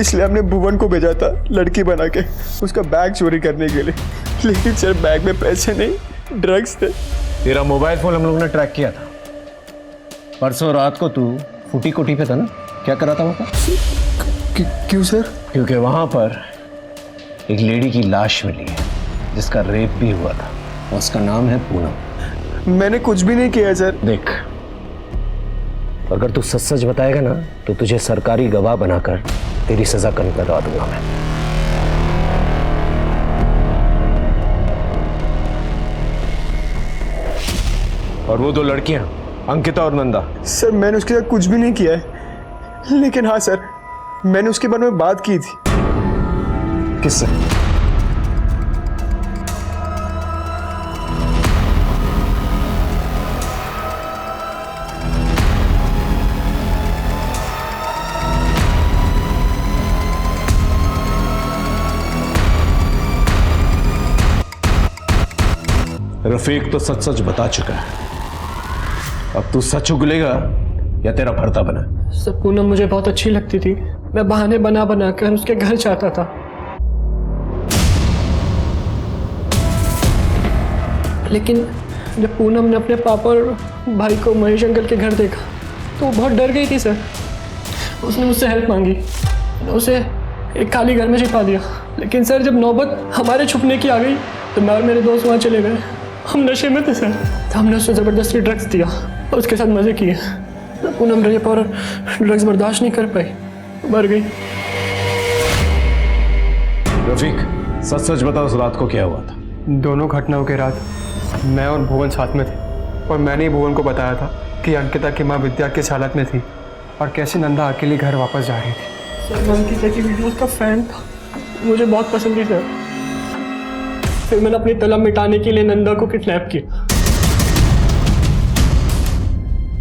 इसलिए हमने भुवन को भेजा था लड़की बना के उसका बैग चोरी करने के लिए। लेकिन सर बैग में पैसे नहीं, ड्रग्स थे। तेरा मोबाइल फोन हम लोगों ने ट्रैक किया था। परसों रात को तू फूटी कोठी पे था ना? क्या कर रहा था वहाँ पर? क्यों सर? क्योंकि वहाँ पर एक लेडी की लाश मिली है जिसका रेप भी हुआ था। उसका नाम है पूनम। मैंने कुछ भी नहीं किया सर। देख, अगर तू सच सच बताएगा ना तो तुझे सरकारी गवाह बनाकर तेरी सजा कम करवा दूंगा मैं। और वो 2 लड़कियां, अंकिता और नंदा। सर मैंने उसके साथ कुछ भी नहीं किया है, लेकिन हाँ सर मैंने उसके बारे में बात की थी। किससे? रफीक तो सच सच बता चुका है। अब तू सच उगलेगा या तेरा भरता बना? सर पूनम मुझे बहुत अच्छी लगती थी। मैं बहाने बना बना कर उसके घर जाता था, लेकिन जब पूनम ने अपने पापा और भाई को महेश अंकल के घर देखा तो वो बहुत डर गई थी सर। उसने मुझसे हेल्प मांगी, मैंने उसे एक खाली घर में छिपा दिया। लेकिन सर जब नौबत हमारे छुपने की आ गई तो मैं और मेरे दोस्त वहाँ चले गए। हम नशे में थे सर, तो हमने उससे ज़बरदस्ती ड्रग्स दिया और उसके साथ मज़े किए। पूनम रेप और ड्रग्स बर्दाश्त नहीं कर पाई, मर गई। रफीक सच सच बता, उस रात को क्या हुआ था? दोनों घटनाओं के रात मैं और भुवन साथ में थे और मैंने ही भुवन को बताया था कि अंकिता की माँ विद्या किस हालत में थी और कैसे नंदा अकेले घर वापस जा रही थी। सर मैं अंकिता की वीडियोस का फैन था, मुझे बहुत पसंद थी सर। फिर मैंने अपनी तलब मिटाने के लिए नंदा को किडनैप किया।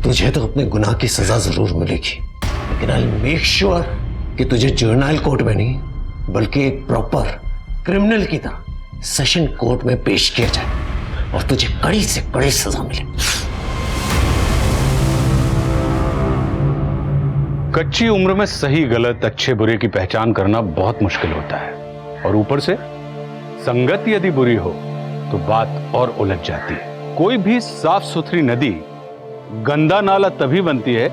तुझे तो अपने गुनाह की सजा जरूर मिलेगी, लेकिन आई मेक श्योर कि तुझे जुवेनाइल कोर्ट में नहीं बल्कि एक प्रॉपर क्रिमिनल की तरह सेशन कोर्ट में पेश किया जाए और तुझे कड़ी से कड़ी सजा मिले। कच्ची उम्र में सही गलत अच्छे बुरे की पहचान करना बहुत मुश्किल होता है, और ऊपर से संगत यदि बुरी हो तो बात और उलझ जाती है। कोई भी साफ सुथरी नदी गंदा नाला तभी बनती है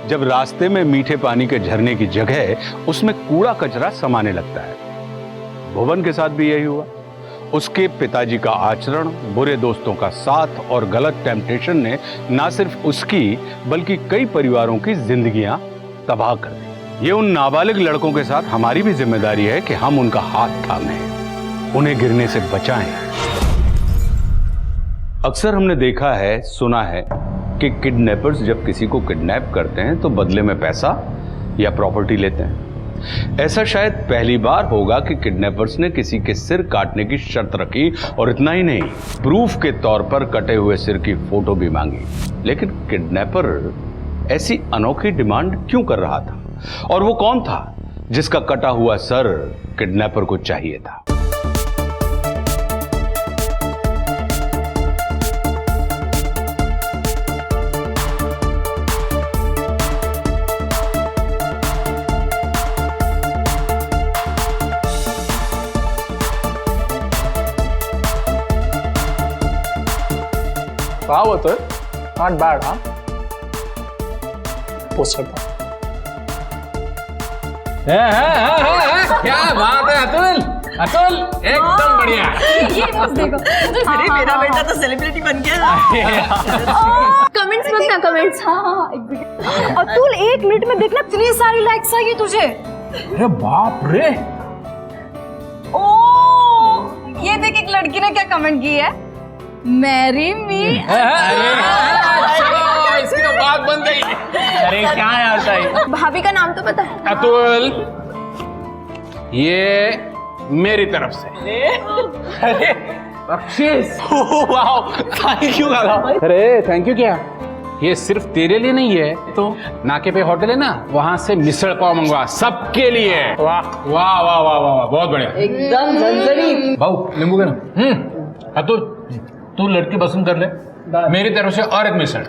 जब रास्ते में मीठे पानी के झरने की जगह उसमें कूड़ा कचरा समाने लगता है। भुवन के साथ भी यही हुआ। उसके पिताजी का आचरण, बुरे दोस्तों का साथ और गलत टेम्पटेशन ने ना सिर्फ उसकी बल्कि कई परिवारों की जिंदगियां तबाह कर दी। ये उन नाबालिग लड़कों के साथ हमारी भी जिम्मेदारी है कि हम उनका हाथ थामें, उन्हें गिरने से बचाएं। अक्सर हमने देखा है, सुना है कि किडनैपर्स जब किसी को किडनैप करते हैं तो बदले में पैसा या प्रॉपर्टी लेते हैं। ऐसा शायद पहली बार होगा कि किडनैपर्स ने किसी के सिर काटने की शर्त रखी, और इतना ही नहीं, प्रूफ के तौर पर कटे हुए सिर की फोटो भी मांगी। लेकिन किडनैपर ऐसी अनोखी डिमांड क्यों कर रहा था, और वो कौन था जिसका कटा हुआ सर किडनैपर को चाहिए था? वाह वो तो नॉट बैड। हाँ पोस्ट करता हूँ। क्या बात है अतुल, अतुल एकदम बढ़िया। ये बस देखो, अरे मेरा बेटा तो सेलिब्रिटी बन गया। कमेंट्स मत ना, कमेंट्स। हाँ अतुल 1 मिनट में देखना इतनी सारी लाइक्स आई तुझे। अरे बाप रे। ओ ये देख एक लड़की ने क्या कमेंट की है, मैरी मी। इसकी तो बात बन गई। अरे क्या है आशाई? भाभी का नाम तो पता है? अतुल, ये मेरी तरफ से। अरे बख्शीश। वाओ, थैंक यू दादा। अरे थैंक यू क्या, ये सिर्फ तेरे लिए नहीं है, तो नाके पे होटल है ना, वहां से मिसल पाव मंगवा, सबके लिए। वाह वाह वाह वाह वाह, बहुत बढ़िया, एकदम झंझनी। भाऊ नींबू के ना। अतुल तू लड़की पसंद कर ले, मेरी तरफ से और एक मिसल।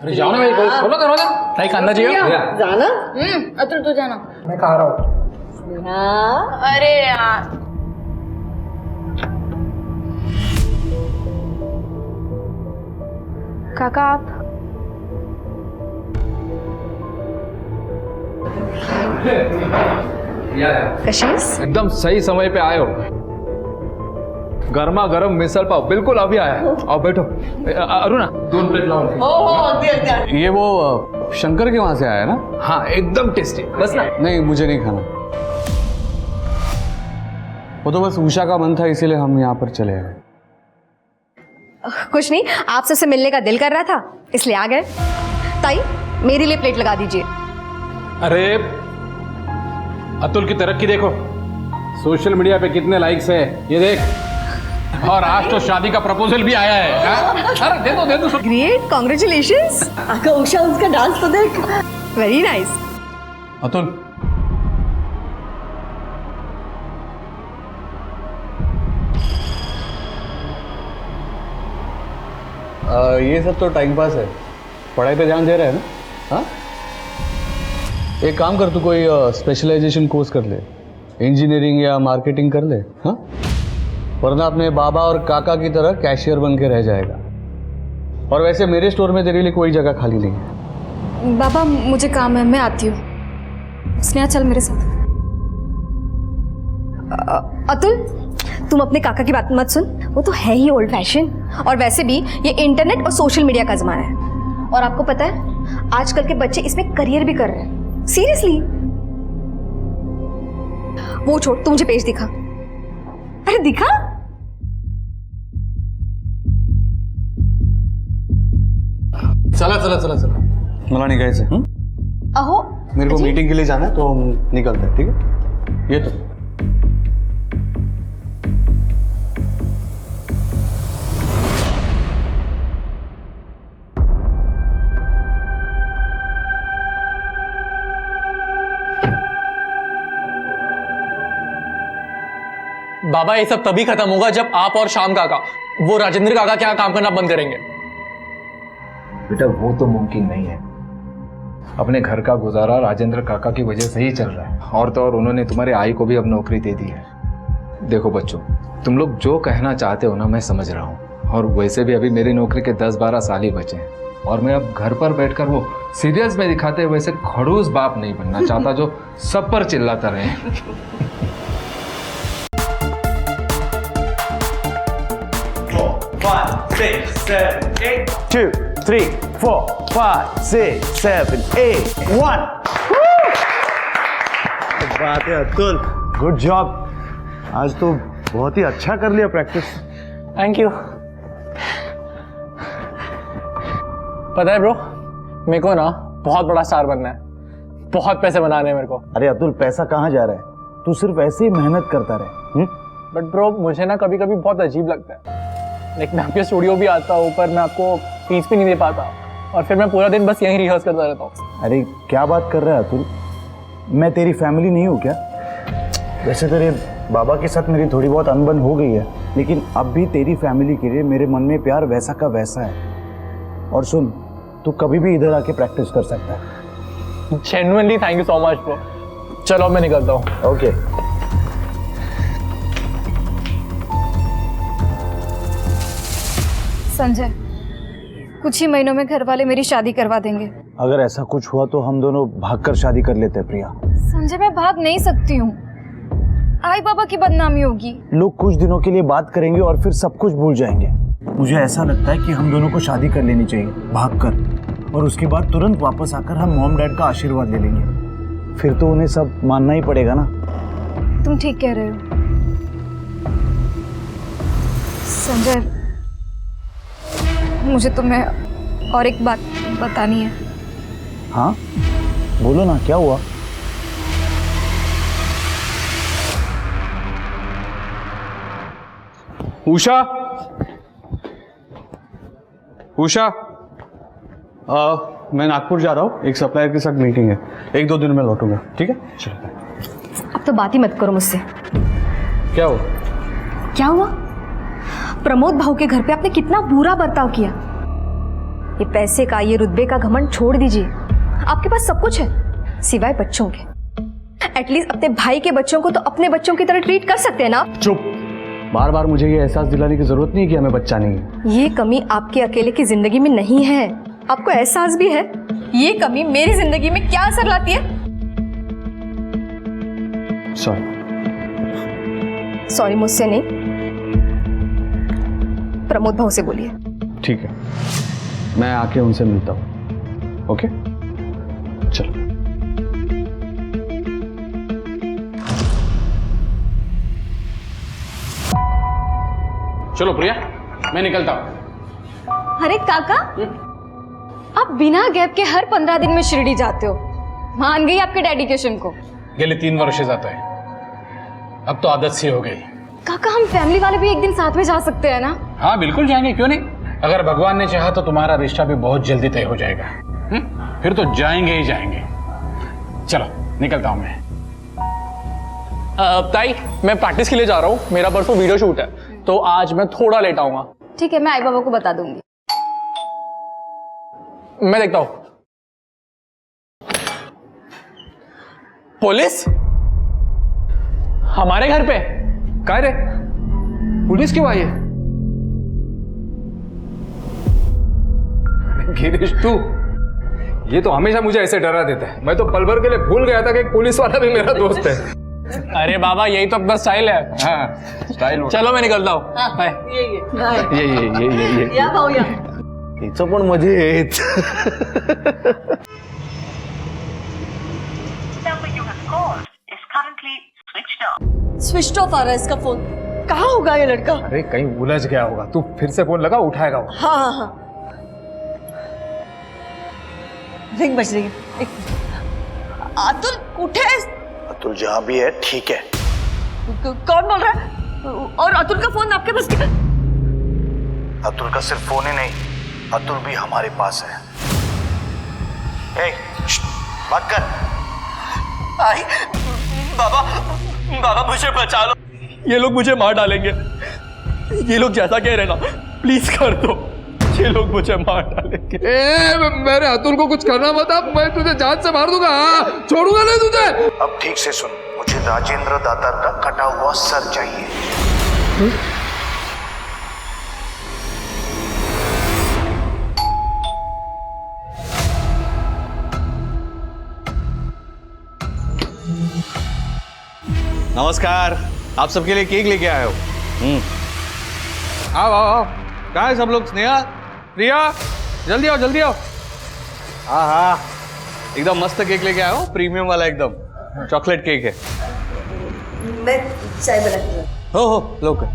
अरे जाओ ना भाई, खोलो दरवाजा। भाई खाना चाहिए? जाना? अतुल तू जाना। मैं खा रहा हूँ। अरे यार काका आप कशिश एकदम सही समय पे आए हो। गर्मा गर्म मिसल पाव बिल्कुल अभी आया है। आओ बैठो। अरुणा 2 प्लेट लाओ। ये वो शंकर के वहां से आया ना? हाँ एकदम टेस्टी। बस ना? नहीं मुझे नहीं खाना, वो तो बस उषा का मन था इसीलिए हम यहाँ पर चले आए। कुछ नहीं, आप सबसे मिलने का दिल कर रहा था इसलिए आ गए। ताई मेरे लिए प्लेट लगा दीजिए। अरे अतुल की तरक्की देखो, सोशल मीडिया पे कितने लाइक्स है ये देख, और आज तो शादी का प्रपोजल भी आया है। अरे दे दो। Great, congratulations. उषा उसका डांस तो देख, वेरी नाइस। अतुल ये सब तो टाइम पास है, पढ़ाई पे ध्यान दे रहे हैं ना? हाँ एक काम कर, तू कोई स्पेशलाइजेशन कोर्स कर ले, इंजीनियरिंग या मार्केटिंग कर ले। हाँ वरना अपने बाबा और काका की तरह कैशियर बन के रह जाएगा। और वैसे मेरे स्टोर में तेरे लिए कोई जगह खाली नहीं है। बाबा मुझे काम है, मैं आती हूँ। स्नेहा चल मेरे साथ। अतुल तुम अपने काका की बात मत सुन, वो तो है ही ओल्ड फैशन। और वैसे भी ये इंटरनेट और सोशल मीडिया का जमाना है, और आपको पता है आजकल के बच्चे इसमें करियर भी कर रहे हैं। सीरियसली। वो छोड़, तू मुझे पेज दिखा। अरे दिखा। चला चला चला चला, मला निघायचं। अहो मेरे को मीटिंग के लिए जाना है, तो हम निकलते हैं, ठीक है? ये तो बाबा ये सब तभी खत्म होगा जब आप और श्याम काका वो राजेंद्र काका के यहाँ काम करना बंद करेंगे। बेटा वो तो मुमकिन नहीं है। अपने घर का गुजारा राजेंद्र काका की वजह से ही चल रहा है, और तो और उन्होंने तुम्हारे आई को भी अब नौकरी दे दी है। देखो बच्चों, तुम लोग जो कहना चाहते हो ना मैं समझ रहा हूँ, और वैसे भी अभी मेरी नौकरी के 10-12 साल ही बचे हैं, और मैं अब घर पर बैठकर वो सीरियस में दिखाते हुए वैसे खड़ूस बाप नहीं बनना चाहता जो सब पर चिल्लाता रहे। 5, 6, 7, 8. 2, 3, 4, 5, 6, 7, 8, 1. बात है अतुल, गुड जॉब। आज तो बहुत ही अच्छा कर लिया प्रैक्टिस। Thank you. पता है ब्रो, मेरे को ना बहुत बड़ा स्टार बनना है, बहुत पैसे बनाने हैं मेरे को। अरे अतुल, पैसा कहाँ जा रहा है? तू सिर्फ ऐसे ही मेहनत करता रहे। बट ब्रो मुझे ना कभी कभी बहुत अजीब लगता है, लाइक मैं आपके स्टूडियो भी आता हूँ पर मैं आपको फीस भी नहीं दे पाता, और फिर मैं पूरा दिन बस यहीं रिहर्स करता रहता हूँ। अरे क्या बात कर रहा है अतुल, मैं तेरी फैमिली नहीं हूँ क्या? वैसे तेरे बाबा के साथ मेरी थोड़ी बहुत अनबन हो गई है, लेकिन अब भी तेरी फैमिली के लिए मेरे मन में प्यार वैसा का वैसा है। और सुन, तू कभी भी इधर आके प्रैक्टिस कर सकता है। Genuinely thank you so much bro. चलो मैं निकलता हूँ। ओके। संजय, कुछ ही महीनों में घर वाले मेरी शादी करवा देंगे। अगर ऐसा कुछ हुआ तो हम दोनों भागकर शादी कर लेते हैं प्रिया। संजय मैं भाग नहीं सकती हूँ, आई बाबा की बदनामी होगी। लोग कुछ दिनों के लिए बात करेंगे और फिर सब कुछ भूल जाएंगे। मुझे ऐसा लगता है कि हम दोनों को शादी कर लेनी चाहिए भागकर, और उसके बाद तुरंत वापस आकर हम मॉम डैड का आशीर्वाद ले लेंगे। फिर तो उन्हें सब मानना ही पड़ेगा ना। तुम ठीक कह रहे हो संजय, मुझे तुम्हें और एक बात बतानी है। हाँ बोलो ना, क्या हुआ? उषा, उषा, मैं नागपुर जा रहा हूँ, एक सप्लायर के साथ मीटिंग है, 1-2 दिन में लौटूंगा, ठीक है? अब तो बात ही मत करो मुझसे। क्या हुआ? क्या हुआ? प्रमोद भाऊ के घर पे आपने कितना बुरा बर्ताव किया। ये पैसे का, ये रुतबे का घमंड छोड़ दीजिए। आपके पास सब कुछ है सिवाय बच्चों के। एटलीस्ट अपने भाई के बच्चों को तो अपने बच्चों की तरह ट्रीट कर सकते हैं ना। चुप, बार बार मुझे ये एहसास दिलाने की जरूरत नहीं कि हमें बच्चा नहीं है। ये कमी आपके अकेले की जिंदगी में नहीं है, आपको एहसास भी है। ये कमी मेरी जिंदगी में क्या असर लाती है? सॉरी मुझसे नहीं, प्रमोद भाऊ से बोलिए। ठीक है, मैं आके उनसे मिलता हूँ। ओके चलो। चलो प्रिया, मैं निकलता हूँ। अरे काका, आप बिना गैप के हर 15 दिन में शिरडी जाते हो। मान गई आपके डेडिकेशन को। गेले 3 वर्ष जाता है, अब तो आदत सी हो गई। काका हम फैमिली वाले भी एक दिन साथ में जा सकते हैं ना? हाँ बिल्कुल जाएंगे, क्यों नहीं। अगर भगवान ने चाहा तो तुम्हारा रिश्ता भी बहुत जल्दी तय हो जाएगा। फिर तो जाएंगे ही जाएंगे। चलो निकलता हूं मैं। ताई, मैं प्रैक्टिस के लिए जा रहा हूँ, मेरा परसों वीडियो शूट है, तो आज मैं थोड़ा लेट आऊंगा। ठीक है, मैं आई बाबा को बता दूंगी। मैं देखता हूँ। पुलिस हमारे घर पे? काय रे, पुलिस क्यों आई है? गिरीश तू, ये तो हमेशा मुझे ऐसे डरा देता है। मैं तो पल भर के लिए भूल गया था कि एक पुलिस वाला भी मेरा दोस्त है। अरे बाबा यही तो अपना स्टाइल है। हाँ स्टाइल। चलो मैं निकलता हूँ। बाय। ये या भाऊ या। हिचं पण मजेत। स्विच ऑफ आ रहा है इसका फोन। कहाँ होगा ये लड़का? अरे कहीं उलझ गया होगा, तू फिर से फोन लगा, उठाएगा वो। हाँ हाँ हाँ, रिंग बज रही है। अतुल कुठे है? अतुल जहाँ भी है ठीक है। कौन बोल रहा है? और अतुल का फोन आपके पास? अतुल का सिर्फ फोन ही नहीं, अतुल भी हमारे पास है। ए, बात कर। आई बाबा, बाबा मुझे बचा लो, ये लोग मुझे मार डालेंगे। ये लोग जैसा कह रहे ना, प्लीज कर दो, ये लोग मुझे मार डालेंगे। मेरे अतुल को कुछ करना मत, अब मैं तुझे जान से मार दूंगा। छोड़ूंगा नहीं तुझे। अब ठीक से सुन, मुझे राजेंद्र दातार का कटा हुआ सर चाहिए। नमस्कार, आप सबके लिए केक लेके आया हो। आओ आओ आओ, कहाँ है सब लोग? स्नेहा, प्रिया, जल्दी आओ जल्दी आओ। हाँ हाँ, एकदम मस्त केक लेके आया हूँ, प्रीमियम वाला एकदम चॉकलेट केक है। मैं चाय बनाती हूँ। हो लोग।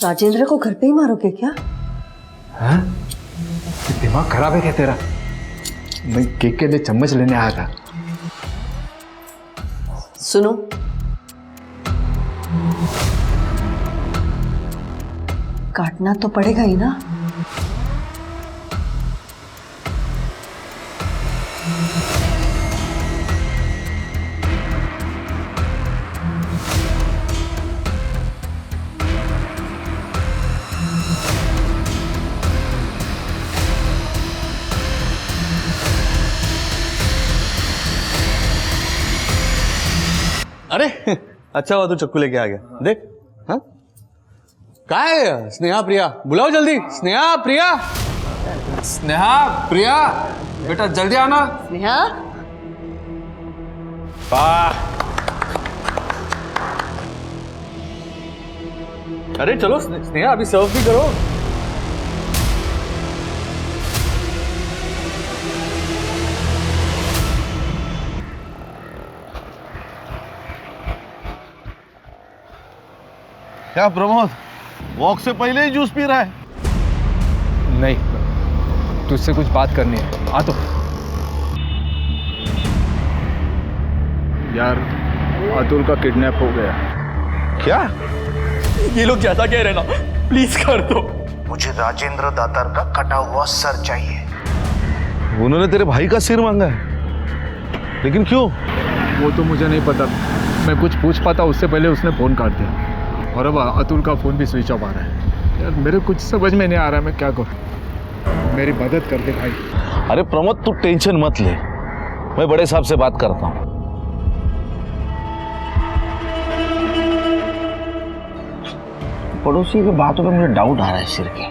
राजेंद्र को घर पे ही मारोगे क्या? हाँ? दिमाग खराब है क्या तेरा? मैं केक के लिए चम्मच लेने आया था। सुनो, काटना तो पड़ेगा ही ना। अरे अच्छा हुआ तू चक्कू लेके आ गया, देख। हाँ क्या है? स्नेहा प्रिया बुलाओ जल्दी। स्नेहा प्रिया, स्नेहा प्रिया, बेटा जल्दी आना। स्नेहा, वाह, अरे चलो स्नेहा अभी सर्व भी करो। क्या प्रमोद, वॉक से पहले ही जूस पी रहा है? नहीं, तुझसे कुछ बात करनी है। आ तो यार, अतुल का किडनैप हो गया। क्या? ये लोग जैसा कह रहे ना, प्लीज कर दो। मुझे राजेंद्र दातार का कटा हुआ सर चाहिए। उन्होंने तेरे भाई का सिर मांगा है, लेकिन क्यों? वो तो मुझे नहीं पता, मैं कुछ पूछ पाता उससे पहले उसने फोन काट दिया। और अब अतुल का फोन भी स्विच ऑफ आ रहा है। यार मेरे कुछ समझ में नहीं आ रहा, मैं क्या करूं? मेरी मदद कर दे भाई। अरे प्रमोद तू टेंशन मत ले, मैं बड़े साहब से बात करता हूं। पड़ोसी की बातों पे मुझे डाउट आ रहा है सिर के।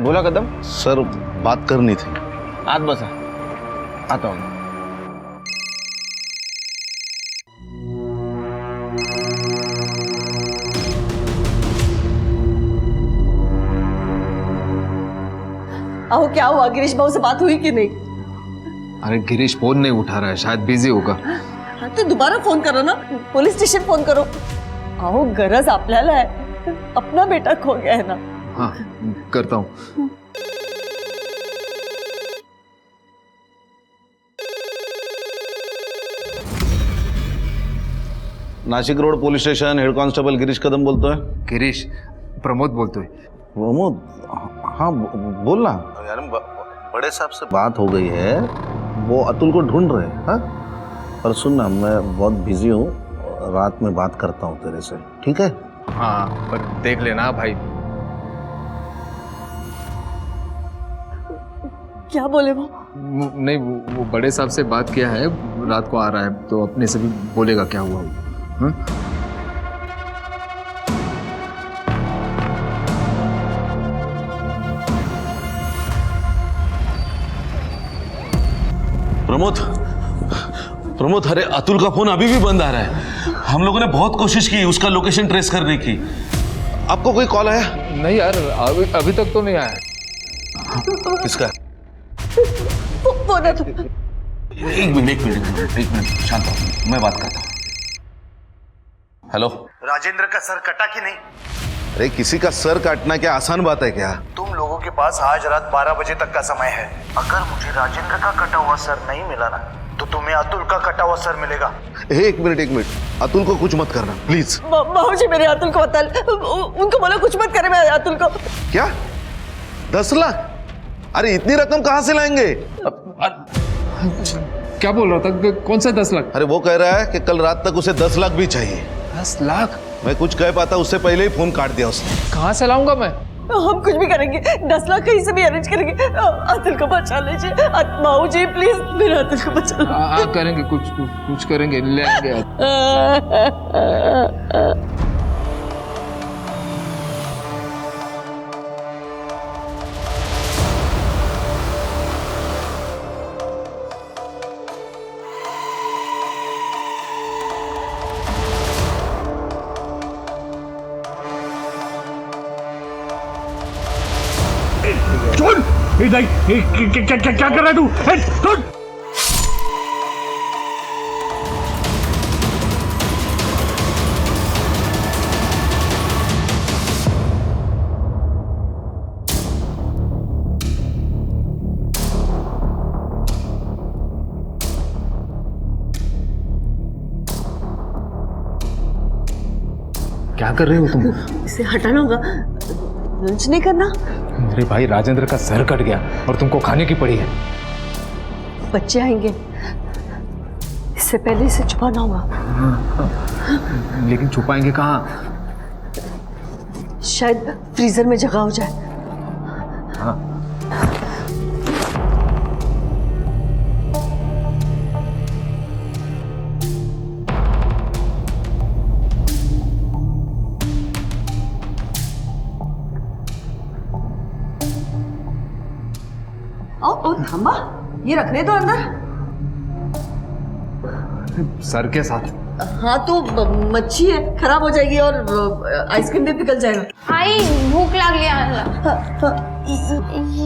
बोला कदम। सर बात करनी थी। हाथ बसा, आता हूँ। आओ, क्या हुआ? गिरीश भाऊ से बात हुई कि नहीं? अरे गिरीश फोन नहीं उठा रहा है, शायद बिजी होगा। तो दोबारा फोन करो ना, पुलिस स्टेशन फोन करो। आओ, गरज आपल्याला है, अपना बेटा खो गया है ना। हाँ करता हूँ। Nashik road police station, head constable Girish Kadam बोलतोय। गिरीश, प्रमोद बोलतोय। प्रमोद, हाँ बोलना। यार बड़े साहब से बात हो गई है, वो अतुल को ढूंढ रहे हैं। हाँ, पर सुन ना, मैं बहुत बिजी हूँ, रात में बात करता हूँ तेरे से, ठीक है? हाँ, पर देख लेना भाई। क्या बोले वो? नहीं, वो बड़े साहब से बात किया है, रात को आ रहा है तो अपने से भी बोलेगा क्या हुआ। हाँ? प्रमोद, अरे अतुल का फोन अभी भी बंद आ रहा है। हम लोगों ने बहुत कोशिश की उसका लोकेशन ट्रेस करने की। आपको कोई कॉल आया? नहीं यार, अभी तक तो नहीं आया। किसका? एक मिनट शांत हो, मैं बात करता हूँ। हेलो, राजेंद्र का सर कटा कि नहीं? अरे किसी का सर काटना क्या आसान बात है क्या? तुम लोगों के पास आज रात 12 बजे तक का समय है। अगर मुझे राजेंद्र का कटा हुआ सर नहीं मिला ना तो तुम्हें अतुल का कटा हुआ सर मिलेगा। एक मिनट, अतुल को कुछ मत करना प्लीज। बाबूजी मेरे अतुल को बता, उनको बोलो कुछ मत करे मेरे अतुल को। क्या 10 लाख? अरे इतनी रकम कहाँ से लाएंगे? क्या बोल रहा था? कौन सा 10 लाख? अरे वो कह रहा है कि कल रात तक उसे 10 लाख भी चाहिए। 10 लाख? मैं कुछ कह पाता उससे पहले ही फोन काट दिया उसने। कहाँ से लाऊंगा मैं? हम कुछ भी करेंगे, 10 लाख कहीं से भी अरेंज करेंगे। अतुल को बचा लीजिए बाबूजी, प्लीज मेरे अतुल को बचा लीजिए। करेंगे, कुछ करेंगे, ले आएंगे। क्या कर रहा है तू? क्या कर रहे हो तुम? इसे हटाना होगा, लंच नहीं करना। मेरे भाई राजेंद्र का सर कट गया और तुमको खाने की पड़ी है। बच्चे आएंगे, इससे पहले इसे छुपाना होगा। लेकिन छुपाएंगे कहाँ? शायद फ्रीजर में जगह हो जाए। हाँ। ओ थामा, ये रखने दो अंदर। सर के साथ? हाँ तो मच्छी है, खराब हो जाएगी और आइसक्रीम भी पिघल जाएगा। आई भूख लग लिया।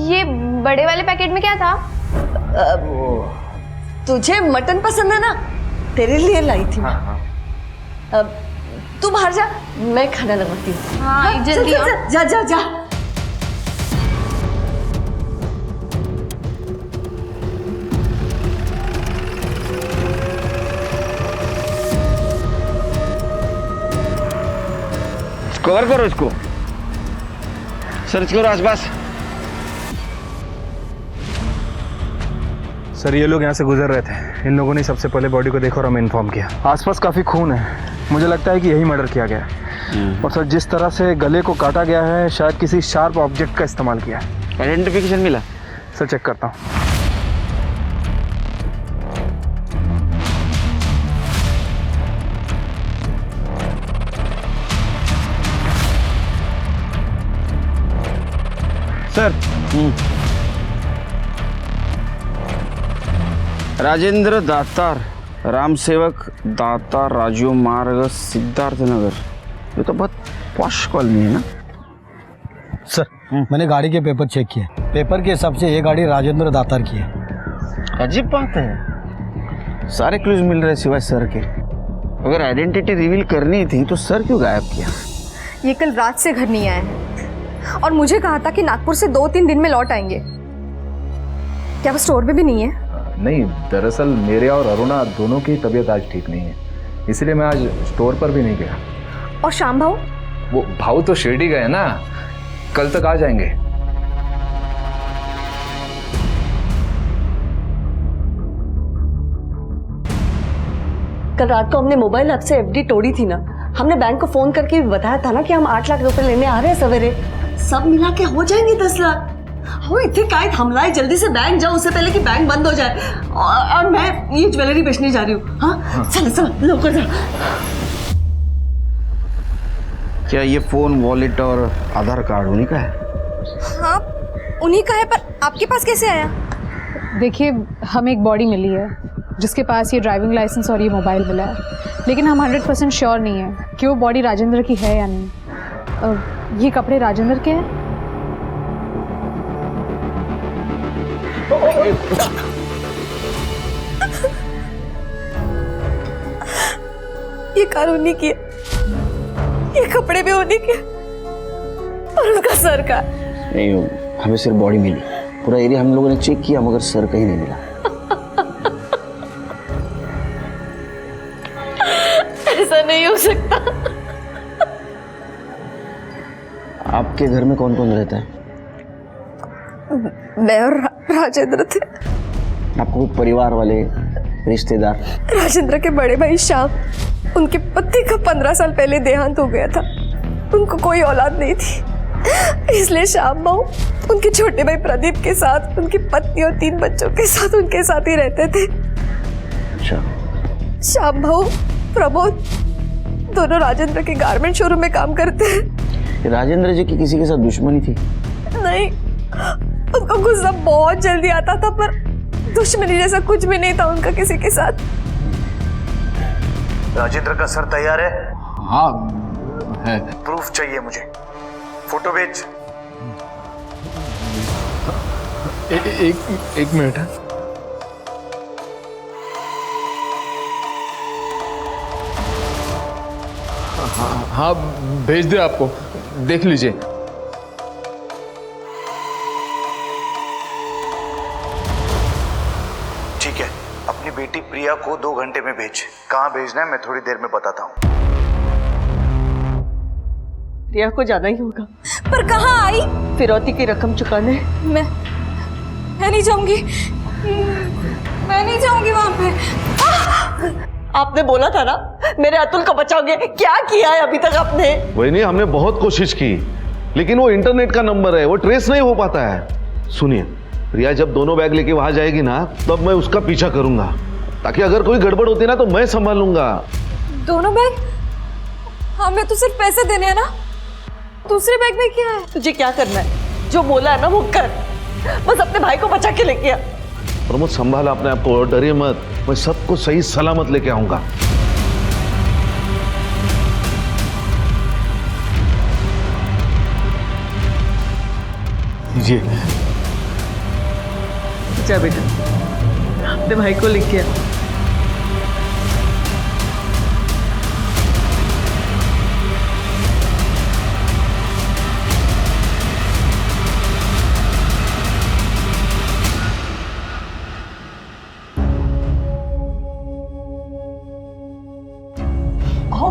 ये बड़े वाले पैकेट में क्या था? तुझे मटन पसंद है ना, तेरे लिए लाई थी मैं। तू बाहर जा, मैं खाना लगाती हूँ। हाँ जल्दी जा जा जा। कवर करो इसको, सर्च करो आसपास। सर ये लोग यहाँ से गुजर रहे थे, इन लोगों ने सबसे पहले बॉडी को देखा और हमें इन्फॉर्म किया। आसपास काफ़ी खून है, मुझे लगता है कि यही मर्डर किया गया है। और सर जिस तरह से गले को काटा गया है, शायद किसी शार्प ऑब्जेक्ट का इस्तेमाल किया है। आइडेंटिफिकेशन मिला? सर चेक करता हूँ। सर राजेंद्र दातार, राम सेवक दातार, राजू मार्ग, सिद्धार्थ नगर। ये तो बहुत पॉश कॉलोनी है ना? सर मैंने गाड़ी के पेपर चेक किए, पेपर के हिसाब से ये गाड़ी राजेंद्र दातार की है। अजीब बात है, सारे क्लूज मिल रहे सिवाय सर के। अगर आइडेंटिटी रिवील करनी थी तो सर क्यों गायब किया? ये कल रात से घर नहीं आए हैं और मुझे कहा था कि नागपुर से 2-3 दिन में लौट आएंगे। क्या वो स्टोर में भी नहीं है? नहीं, दरअसल मेरे और अरुणा दोनों की तबीयत आज ठीक नहीं है, इसलिए मैं आज स्टोर पर भी नहीं गया। और श्याम भाऊ? वो भाऊ तो शिरडी गए ना, कल तक आ जाएंगे। कल रात को हमने मोबाइल ऐप से एफडी तोड़ी थी ना, हमने बैंक को फोन करके भी बताया था ना कि हम 8 लाख रुपए लेने आ रहे हैं सवेरे। सब मिला के हो जाएंगे 10 लाख। वो इतने काय थामलाए, जल्दी से बैंक जाओ उससे पहले कि बैंक बंद हो जाए। और मैं ये ज्वेलरी बेचने जा रही हूँ। हाँ चलो चलो लौकर जा। क्या ये फोन, वॉलेट और आधार कार्ड उन्हीं का है? हाँ उन्हीं का है, पर आपके पास कैसे आया? देखिए, हमें एक बॉडी मिली है जिसके पास ये ड्राइविंग लाइसेंस और ये मोबाइल मिला है, लेकिन हम 100% श्योर नहीं है कि वो बॉडी राजेंद्र की है या नहीं। ये कपड़े राजेंद्र के हैं? ये कार उन्हीं की है, ये कपड़े भी उन्हीं के, और उसका सर का। नहीं, हमें सिर्फ बॉडी मिली। पूरा एरिया हम लोगों ने चेक किया मगर सर कहीं नहीं मिला। ऐसा नहीं हो सकता। आपके घर में कौन कौन रहता है? मैं और राजेंद्र थे। आपको परिवार वाले, रिश्तेदार? राजेंद्र के बड़े भाई श्याम, उनके पति का 15 साल पहले देहांत हो गया था। उनको कोई औलाद नहीं थी, इसलिए श्याम बाबू उनके छोटे भाई प्रदीप के साथ, उनकी पत्नी और 3 बच्चों के साथ उनके साथ ही रहते थे। अच्छा। श्याम भाऊ, प्रमोद दोनों राजेंद्र के गारमेंट शोरूम में काम करते हैं। राजेंद्र जी की किसी के साथ दुश्मनी थी? नहीं, उनको गुस्सा बहुत जल्दी आता था, पर दुश्मनी जैसा कुछ भी नहीं था उनका किसी के साथ। राजेंद्र का सर तैयार है? हाँ है। प्रूफ चाहिए मुझे, फोटो भेज। एक मिनट है। हाँ भेज दे, आपको देख लीजिए। ठीक है, अपनी बेटी प्रिया को 2 घंटे में भेज। कहाँ भेजना है मैं थोड़ी देर में बताता हूँ। प्रिया को जाना ही होगा। पर कहाँ आई? फिरौती की रकम चुकाने। मैं नहीं जाऊंगी, मैं नहीं जाऊंगी वहां पे। आपने बोला था ना मेरे अतुल को बचाओगे, क्या किया है अभी तक आपने? वही नहीं, हमने बहुत कोशिश की, लेकिन वो इंटरनेट का नंबर है, वो ट्रेस नहीं हो पाता है। सुनिए, प्रिया जब दोनों बैग लेके वहां जाएगी ना, तब मैं उसका पीछा करूंगा, ताकि अगर कोई गड़बड़ होती ना तो मैं संभालूंगा। दोनों बैग? हमें तो सिर्फ पैसे देने हैं ना, दूसरे बैग में क्या है? तुझे क्या करना है, जो बोला है ना वो कर, बस अपने भाई को बचा के लेके आ। प्रमोद संभाला अपने आप को, डरिए मत, मैं सबको सही सलामत लेके आऊंगा। जी जा बेटा, अपने भाई को लेके आ।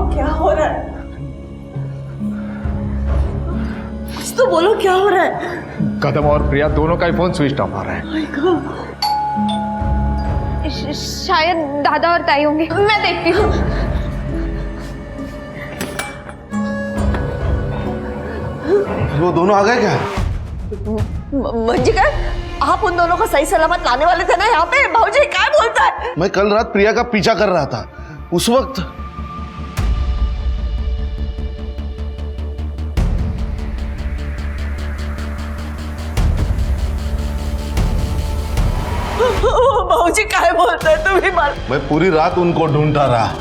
क्या हो रहा है? कुछ तो बोलो, क्या हो रहा है? कदम और प्रिया दोनों का ही फोन स्विच ऑफ आ रहा है। शायद दादा और ताई होंगे, मैं देखती हूँ। वो दोनों आ गए क्या? मंजिका, आप उन दोनों को सही सलामत लाने वाले थे ना यहाँ पे? भाऊजी क्या बोलता है? मैं कल रात प्रिया का पीछा कर रहा था, उस वक्त भाऊजी क्या बोलता है? तुम ही मार। मैं पूरी रात उनको ढूंढता रहा,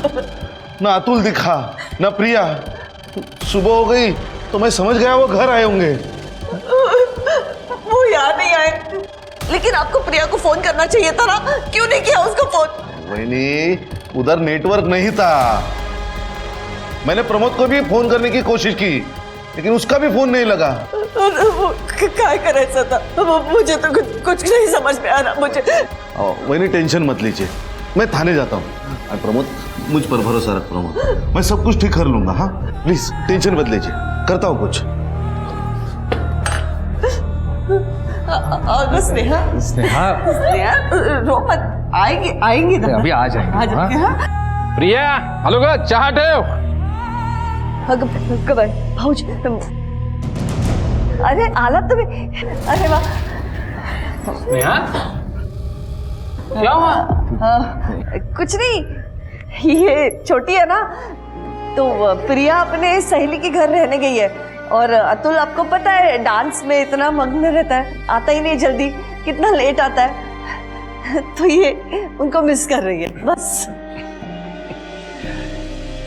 ना अतुल दिखा ना प्रिया। सुबह हो गई तो मैं समझ गया वो घर आए होंगे। वो यहाँ नहीं आए, लेकिन आपको प्रिया को फोन करना चाहिए था ना, क्यों नहीं किया उसको फोन? वही नहीं, उधर नेटवर्क नहीं था। मैंने प्रमोद को भी फोन करने की कोशिश की, लेकिन उसका भी फोन नहीं लगा। क्या करे ऐसा था? मुझे तो कुछ नहीं समझ में आ रहा मुझे। वही नहीं, टेंशन मत लीजिए, मैं थाने जाता हूँ। प्रमोद, मुझ पर भरोसा रख प्रमोद, मैं सब कुछ ठीक कर लूंगा। हाँ प्लीज टेंशन मत लीजिए, करता हूँ कुछ। स्नेहा, स्नेहा, रो मत, आएंगे ना, अभी आ जाएंगे। हाँ? प्रिया, हेलो का चाह भाऊजी अरे हालत तो भी, अरे वाह। नेहा क्या हुआ? कुछ नहीं, ये छोटी है ना, तो प्रिया अपने सहेली के घर रहने गई है और अतुल आपको पता है डांस में इतना मग्न रहता है, आता ही नहीं जल्दी, कितना लेट आता है, तो ये उनको मिस कर रही है बस।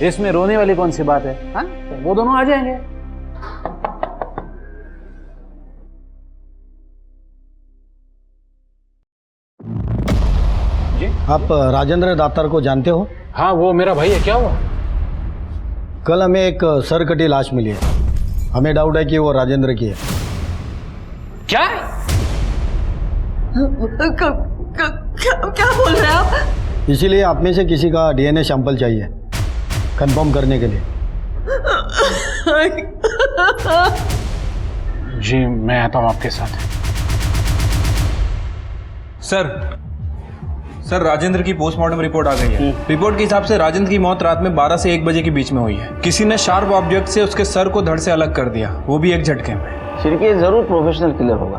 इसमें रोने वाली कौन सी बात है? हाँ, वो दोनों आ जाएंगे। आप राजेंद्र दातार को जानते हो? हाँ, वो मेरा भाई है। क्या हुआ? कल हमें एक सर कटी लाश मिली है, हमें डाउट है कि वो राजेंद्र की है। क्या? क्या बोल रहे हैं आप? इसीलिए आप में से किसी का डीएनए सैंपल चाहिए कंफर्म करने के लिए। जी मैं आता हूँ आपके साथ। सर राजेंद्र की पोस्टमार्टम रिपोर्ट आ गई है। रिपोर्ट के हिसाब से राजेंद्र की मौत रात में 12 से 1 बजे के बीच में हुई है। किसी ने शार्प ऑब्जेक्ट से उसके सर को धड़ से अलग कर दिया, वो भी एक झटके में। शिरके जरूर प्रोफेशनल किलर होगा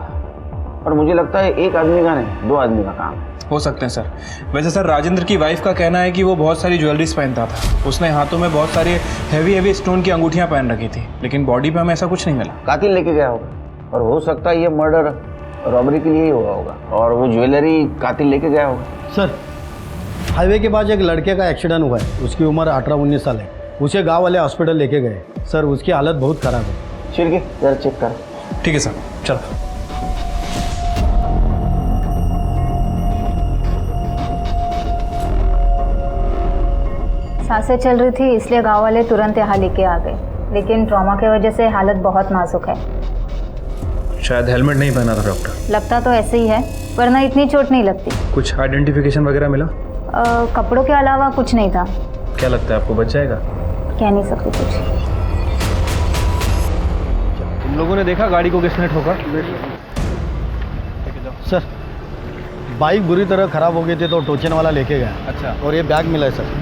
और मुझे लगता है एक आदमी का नहीं 2 आदमी का काम है। हो सकते हैं सर। वैसे सर राजेंद्र की वाइफ का कहना है कि वो बहुत सारी ज्वेलरीज पहनता था, उसने हाथों में बहुत सारी हैवी स्टोन की अंगूठियां पहन रखी थी, लेकिन बॉडी पे हमें ऐसा कुछ नहीं मिला। कातिल लेके गया होगा और हो सकता है ये मर्डर रॉबरी के लिए ही हुआ होगा और वो ज्वेलरी कातिल लेके गया होगा। सर हाईवे के पास एक लड़के का एक्सीडेंट हुआ है, उसकी उम्र 18-19 साल है, उसे गांव वाले हॉस्पिटल लेके गए। सर उसकी हालत बहुत खराब है। शिरके जरा चेक कर। ठीक है सर, चलो। सांसें चल रही थी इसलिए गांव वाले तुरंत यहाँ लेके आ गए, लेकिन ट्रॉमा की वजह से हालत बहुत नाजुक है। शायद हेलमेट नहीं पहना था डॉक्टर। लगता तो ऐसे ही है, वरना इतनी चोट नहीं लगती। कुछ आइडेंटिफिकेशन वगैरह मिला? कपड़ों के अलावा कुछ नहीं था। क्या लगता है आपको बच जाएगा? कह नहीं सकती कुछ। तुम लोगों ने देखा गाड़ी को किसने ठोका? सर बाइक बुरी तरह खराब हो गई थी तो टोचन वाला लेके गया। अच्छा। और ये बैग मिला है सर।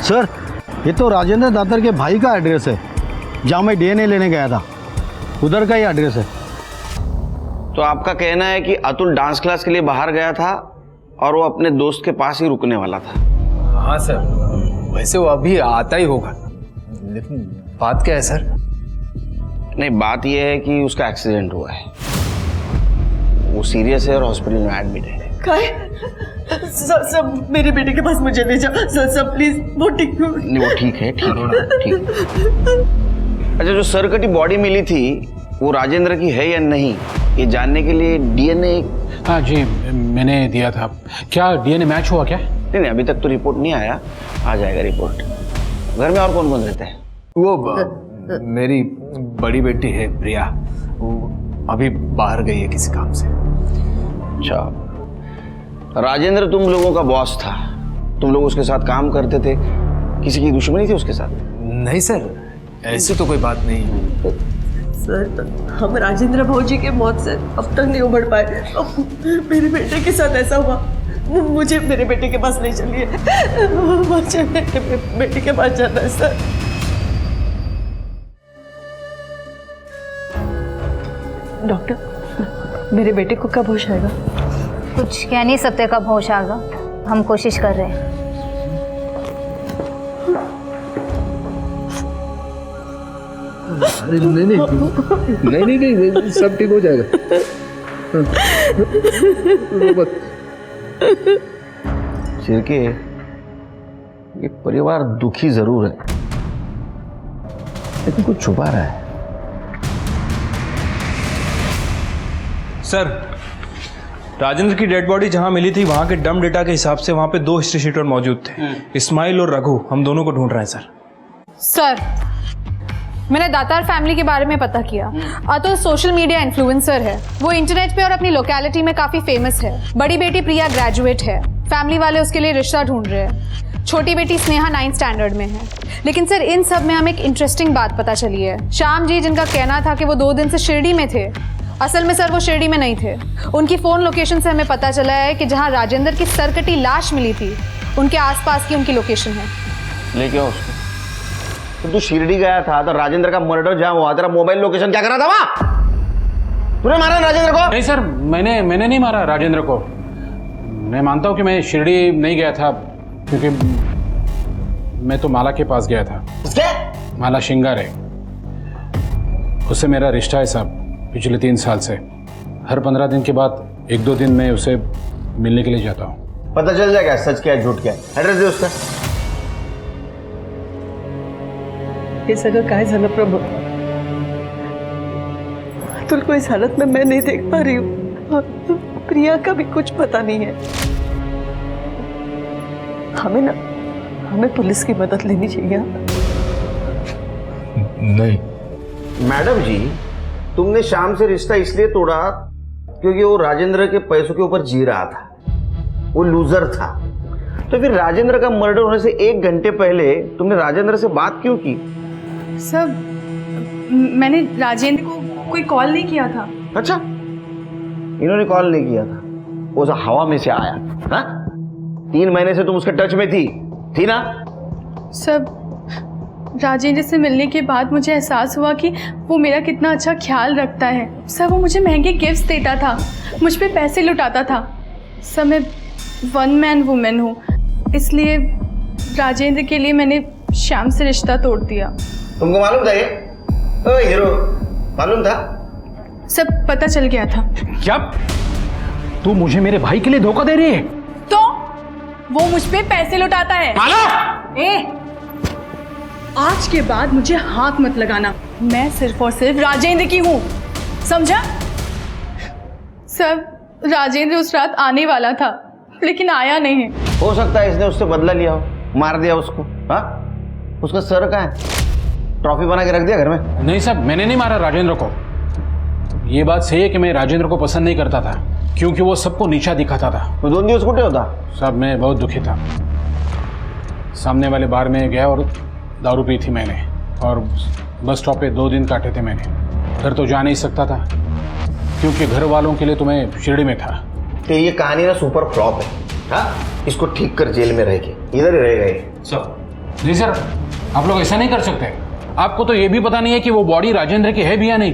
सर ये तो राजेंद्र दातार के भाई का एड्रेस है, जहाँ मैं डीएनए लेने गया था, उधर का ही एड्रेस है। तो आपका कहना है कि अतुल डांस क्लास के लिए बाहर गया था और वो अपने दोस्त के पास ही रुकने वाला था? हाँ सर, वैसे वो अभी आता ही होगा, लेकिन बात क्या है सर? नहीं, बात यह है कि उसका एक्सीडेंट हुआ है, वो सीरियस है और हॉस्पिटल में एडमिट है। सर मेरे बेटे के पास मुझे ले जाओ सर प्लीज। वो ठीक नहीं, वो ठीक है, ठीक है, ठीक। अच्छा, जो सर कटी बॉडी मिली थी वो राजेंद्र की है या नहीं, ये जानने के लिए डीएनए। हाँ जी मैंने दिया था। क्या डीएनए मैच हुआ क्या? नहीं, अभी तक तो रिपोर्ट नहीं आया, आ जाएगा रिपोर्ट। घर में और कौन कौन रहता है? वो मेरी बड़ी बेटी है प्रिया, वो अभी बाहर गई है किसी काम से। अच्छा, राजेंद्र तुम लोगों का बॉस था, तुम लोग उसके साथ काम करते थे, किसी की दुश्मनी थी उसके साथ? नहीं सर, ऐसी तो कोई बात नहीं। सर हम राजेंद्र भाजी के मौत से अब तक नहीं उभर पाए। अब मेरे बेटे के साथ ऐसा हुआ, मुझे मेरे बेटे के पास नहीं चलिए, मुझे मेरे बेटे के पास जाना है सर। डॉक्टर मेरे बेटे को कब होश आएगा? कुछ कह नहीं सकते कब होश आएगा, हम कोशिश कर रहे हैं। नहीं, सब ठीक हो जाएगा। शिरके, ये परिवार दुखी जरूर है, लेकिन कुछ छुपा रहा है। सर राजेंद्र की डेड बॉडी जहां मिली थी वहां के डम डेटा के हिसाब से वहां पे 2 हिस्ट्री शीटर मौजूद थे, इस्माइल और रघु। हम दोनों को ढूंढ रहे हैं सर। सर मैंने दातार फैमिली के बारे में पता किया। अतुल सोशल मीडिया इन्फ्लुएंसर है, वो इंटरनेट पे और अपनी लोकेलिटी में काफ़ी फेमस है। बड़ी बेटी प्रिया ग्रेजुएट है, फैमिली वाले उसके लिए रिश्ता ढूंढ रहे हैं। छोटी बेटी स्नेहा 9th स्टैंडर्ड में है। लेकिन सर इन सब में हमें एक इंटरेस्टिंग बात पता चली है। श्याम जी जिनका कहना था कि वो 2 दिन से शिरडी में थे, असल में सर वो शिरडी में नहीं थे। उनकी फ़ोन लोकेशन से हमें पता चला है कि जहाँ राजेंद्र की सरकटी लाश मिली थी उनके आसपास की उनकी लोकेशन है। लेके आओ उसको। तो तू शिरडी गया था तो राजेंद्र का मर्डर जहाँ हुआ, तेरा मोबाइल लोकेशन क्या कर रहा था वहाँ? तूने मारा राजेंद्र को? नहीं सर, मैंने नहीं मारा राजेंद्र को। मैं मानता हूँ कि मैं शिरडी नहीं गया था क्योंकि मैं तो माला के पास गया था। माला श्रृंगार है, उससे मेरा रिश्ता है साहब पिछले 3 साल से। हर 15 दिन के बाद 1-2 दिन में उसे मिलने के लिए जाता हूँ। पता चल जाएगा सच क्या है झूठ क्या है। एड्रेस दे उसका। हे सगळं काय झालं प्रभू? अतुल को इस हालत में मैं नहीं देख पा रही हूँ। प्रिया का भी कुछ पता नहीं है। हमें पुलिस की मदद लेनी चाहिए। नहीं मैडम जी, तुमने शाम से रिश्ता इसलिए तोड़ा क्योंकि वो राजेंद्र के पैसों के ऊपर जी रहा था, वो लूजर था। तो फिर राजेंद्र का मर्डर होने से 1 घंटे पहले तुमने राजेंद्र से बात क्यों की? सर मैंने राजेंद्र को कोई कॉल नहीं किया था। अच्छा, इन्होंने कॉल नहीं किया था, वो जो हवा में से आया। हाँ, 3 महीने से तुम उसके टच में थी ना? सर राजेंद्र से मिलने के बाद मुझे एहसास हुआ कि वो मेरा कितना अच्छा ख्याल रखता है। सर वो मुझे महंगे गिफ्ट्स देता था, मुझ पे पैसे लुटाता था। सर मैं 1 मैन वुमेन हूँ, इसलिए राजेंद्र के लिए मैंने श्याम से रिश्ता तोड़ दिया। तुमको मालूम था ये? ओ हीरो, मालूम था? सब पता चल गया था। क्या तू मुझे मेरे भाई के लिए धोखा दे रही है? तो वो मुझ पे पैसे लुटाता है। आज के बाद मुझे हाथ मत लगाना, मैं सिर्फ और सिर्फ राजेंद्र की हूँ, समझा? सर राजेंद्र उस रात आने वाला था लेकिन आया नहीं। हो सकता है इसने उससे बदला लिया हो, मार दिया उसको। हाँ, उसका सर कहाँ है? ट्रॉफी बना के रख दिया घर में? नहीं साहब, मैंने नहीं मारा राजेंद्र को। ये बात सही है कि मैं राजेंद्र को पसंद नहीं करता था क्योंकि वो सबको नीचा दिखाता था। तो 2 दिवस कुटे होता? साहब मैं बहुत दुखी था। सामने वाले बार में गया और दारू पी थी मैंने, और बस स्टॉप पे 2 दिन काटे थे मैंने। घर तो जा नहीं सकता था क्योंकि घर वालों के लिए तो मैं शिरडी में था। तो ये कहानी ना सुपर फ्लॉप है। हाँ, इसको ठीक कर जेल में रहेगी, इधर ही रहेगा ये। सर नहीं सर, आप लोग ऐसा नहीं कर सकते। आपको तो ये भी पता नहीं है कि वो बॉडी राजेंद्र की है भी या नहीं।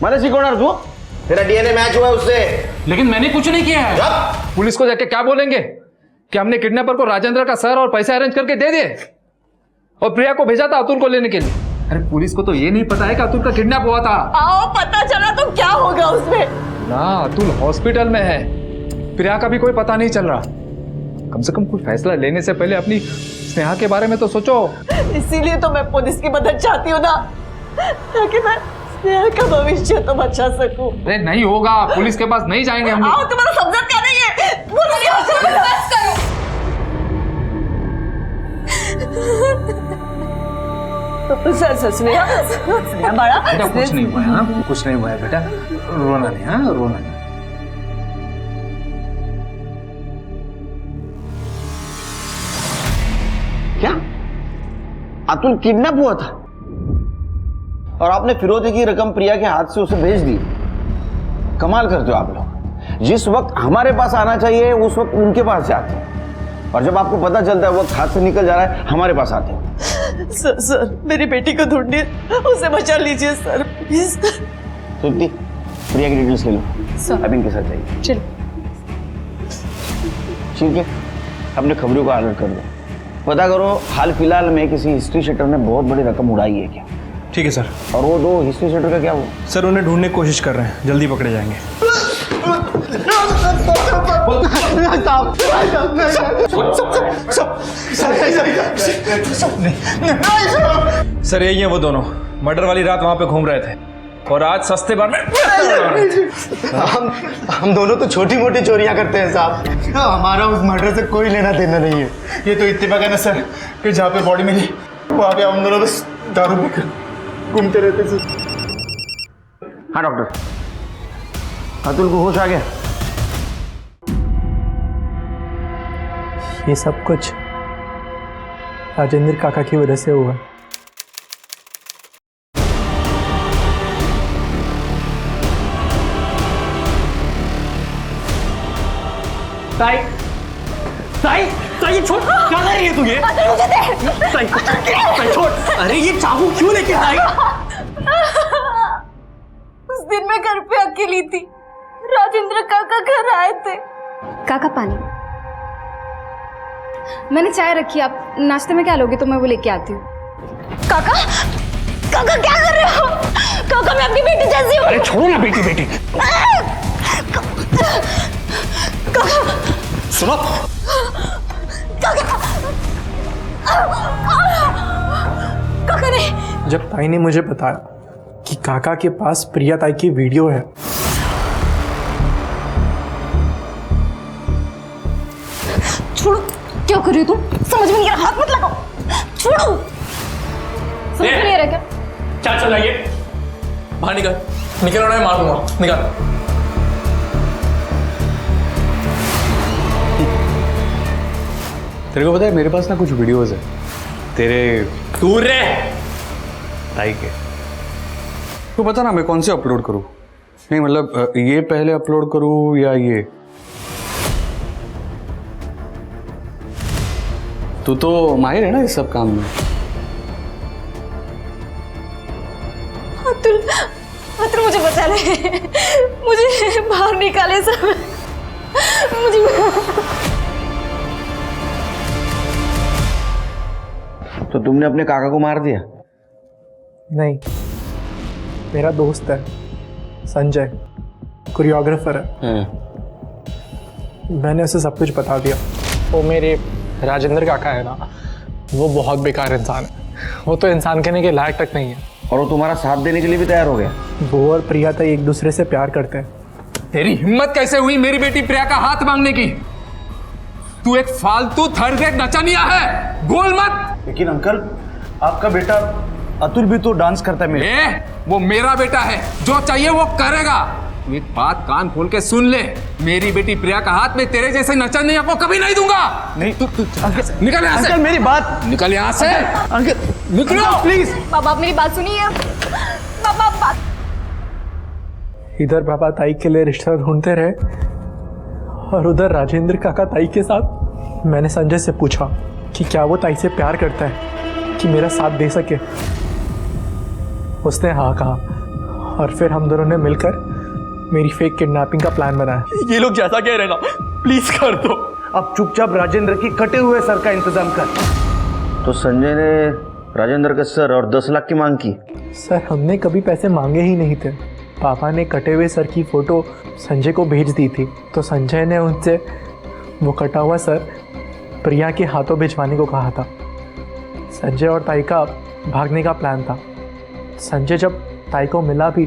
मैंने सिकोड़र तू, तेरा डीएनए मैच हुआ है उससे। लेकिन मैंने कुछ नहीं किया है। पुलिस को जाके क्या बोलेंगे कि हमने किडनैपर को राजेंद्र का सर और पैसे अरेंज करके दे दिए और प्रिया को भेजा था अतुल को लेने के लिए। अरे पुलिस को तो ये नहीं पता है कि अतुल का किडनैप हुआ था। आओ पता चला तो क्या होगा उसमें? ना, अतुल हॉस्पिटल में है, प्रिया का भी कोई पता नहीं चल रहा। कम से कम कोई फैसला लेने से पहले अपनी स्नेहा के बारे में तो सोचो। इसीलिए तो मैं पुलिस की मदद चाहती हूँ ना, ताकि मैं स्नेहा का भविष्य तो बचा सकूं। अरे नहीं होगा, पुलिस के पास नहीं जाएंगे हम। आओ, तुम्हारा समझा क्या नहीं है? स्नेहा बाड़ा, बेटा कुछ नहीं हुआ है। हाँ, कुछ नहीं हुआ है बेटा, रोना नहीं। हाँ, रोना नहीं। क्या अतुल किडनैप हुआ था और आपने फिरौती की रकम प्रिया के हाथ से उसे भेज दी? कमाल करते हो आप लोग। जिस वक्त हमारे पास आना चाहिए उस वक्त उनके पास जाते हैं, और जब आपको पता चलता है वक्त हाथ से निकल जा रहा है हमारे पास आते हैं। सर मेरी बेटी को ढूंढिए, उसे बचा लीजिए सर प्लीज। सुनती, प्रिया की डिटेल्स ले लो, अब इनके साथ जाइए। चलो ठीक है, अपने खबरों को अलर्ट कर दो, पता करो हाल फिलहाल में किसी हिस्ट्री शीटर ने बहुत बड़ी रकम उड़ाई है क्या। ठीक है सर। और वो 2 हिस्ट्री शीटर का क्या हुआ? सर उन्हें ढूंढने की कोशिश कर रहे हैं, जल्दी पकड़े जाएंगे। सर यही है वो दोनों, मर्डर वाली रात वहां पे घूम रहे थे और आज सस्ते बार में हम दोनों तो छोटी मोटी चोरियां करते हैं साहब, हमारा उस मर्डर से कोई लेना देना नहीं है। ये तो इत्तेफाक है ना सर कि जहाँ पे बॉडी मिली वहाँ पे हम दोनों बस दारू पीकर घूमते रहते थे। हाँ डॉक्टर, अतुल को होश आ गया? ये सब कुछ राजेंद्र काका की वजह से हुआ। साई साई साई ये छोड़, क्या कर रही है तू? ये मुझे दे। साई साई छोड़, अरे ये चाकू क्यों लेके आई? उस दिन मैं घर पे अकेली थी, राजेंद्र काका घर आए थे। काका पानी, मैंने चाय रखी, आप नाश्ते में क्या लोगे तो मैं वो लेके आती हूँ। काका काका क्या कर रहे हो? काका मैं आपकी बेटी जैसी हूँ। अरे छोड़ो ना बेटी बेटी। काका सुनो, काका नहीं। जब ताई ने मुझे बताया कि काका के पास प्रिया ताई की वीडियो है, छोड़ो, क्या कर रही हो तुम? समझ में नहीं आ रहा, हाथ मत लगाओ, छोड़ो। समझ में नहीं आ रहा क्या? क्या चल रहा है ये? बाहर निकल, निकल रहा है, मार दूंगा, निकल। तेरे को पता है मेरे पास ना कुछ वीडियोस है तेरे दूर रे ताई के। तो पता ना मैं कौन से अपलोड करूँ? नहीं मतलब ये पहले अपलोड करूँ या ये? तू तो माहिर है ना इस सब काम में। अतुल, अतुल मुझे बचा ले, मुझे बाहर निकाले सब, मुझे। तो तुमने अपने काका को मार दिया? नहीं, मेरा दोस्त है संजय, कोरियोग्राफर है। मैंने उसे सब कुछ बता दिया। वो मेरे राजेंद्र काका है ना, वो बहुत बेकार इंसान है, वो तो इंसान कहने के लायक तक नहीं है। और वो तुम्हारा साथ देने के लिए भी तैयार हो गया? वो और प्रिया ताई एक दूसरे से प्यार करते हैं। तेरी हिम्मत कैसे हुई मेरी बेटी प्रिया का हाथ मांगने की? तू एक फालतू थर्ड ग्रेड नचनिया है, बोल मत। लेकिन अंकल, आपका बेटा अतुल भी तो डांस करता है। मेरे वो मेरा बेटा है, जो चाहिए वो करेगा। एक बात कान खोल के सुन ले, मेरी बेटी प्रिया का हाथ में तेरे जैसे नचनिया को कभी नहीं दूंगा। नहीं तू निकल यहाँ से। अंकल मेरी बात, निकल यहाँ से। अंकल निकलो प्लीज। बाबा मेरी बात सुनिए, बाबा बात। इधर बाबा ताई के लिए रिश्ता ढूंढते रहे और उधर राजेंद्र काका ताई के साथ। मैंने संजय से पूछा कि क्या वो ताई से प्यार करता है कि मेरा साथ दे सके। उसने हाँ कहा और फिर हम दोनों ने मिलकर मेरी फेक किडनैपिंग का प्लान बनाया। ये लोग जैसा कह रहे ना, प्लीज कर दो। अब चुपचाप राजेंद्र की कटे हुए सर का इंतजाम कर। तो संजय ने राजेंद्र का सर और 10 लाख की मांग की? सर हमने कभी पैसे मांगे ही नहीं थे। पापा ने कटे हुए सर की फोटो संजय को भेज दी थी, तो संजय ने उनसे वो कटा हुआ सर प्रिया के हाथों भिजवाने को कहा था। संजय और ताई का भागने का प्लान था। संजय जब ताई को मिला भी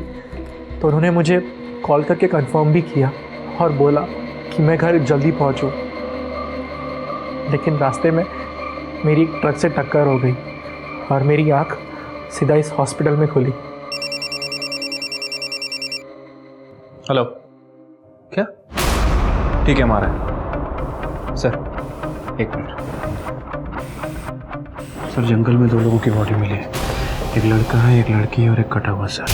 तो उन्होंने मुझे कॉल करके कंफर्म भी किया और बोला कि मैं घर जल्दी पहुंचूं। लेकिन रास्ते में मेरी एक ट्रक से टक्कर हो गई और मेरी आंख सीधा इस हॉस्पिटल में खुली। हेलो, क्या? ठीक है, हमारा सर। एक मिनट सर, जंगल में 2 लोगों की बॉडी मिली है। एक लड़का है, एक लड़की और एक कटा हुआ सर।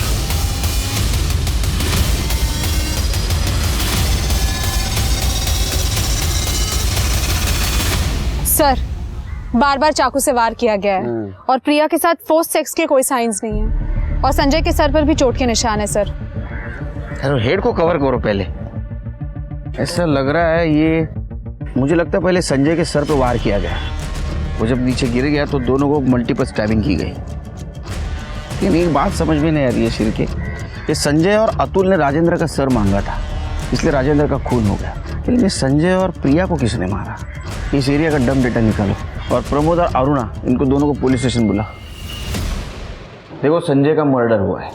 सर, बार बार चाकू से वार किया गया है और प्रिया के साथ फोर्स सेक्स के कोई साइंस नहीं है और संजय के सर पर भी चोट के निशान है सर। हेड को कवर करो पहले। ऐसा लग रहा है ये, मुझे लगता है पहले संजय के सर पे वार किया गया। वो जब नीचे गिर गया तो दोनों को मल्टीपल स्टैबिंग की गई। लेकिन एक बात समझ में नहीं आ रही है शिर के, ये संजय और अतुल ने राजेंद्र का सर मांगा था, इसलिए राजेंद्र का खून हो गया। लेकिन ये संजय और प्रिया को किसने मारा? इस एरिया का डम डेटा निकालो और प्रमोद और अरुणा, इनको दोनों को पुलिस स्टेशन बुला। देखो, संजय का मर्डर हुआ है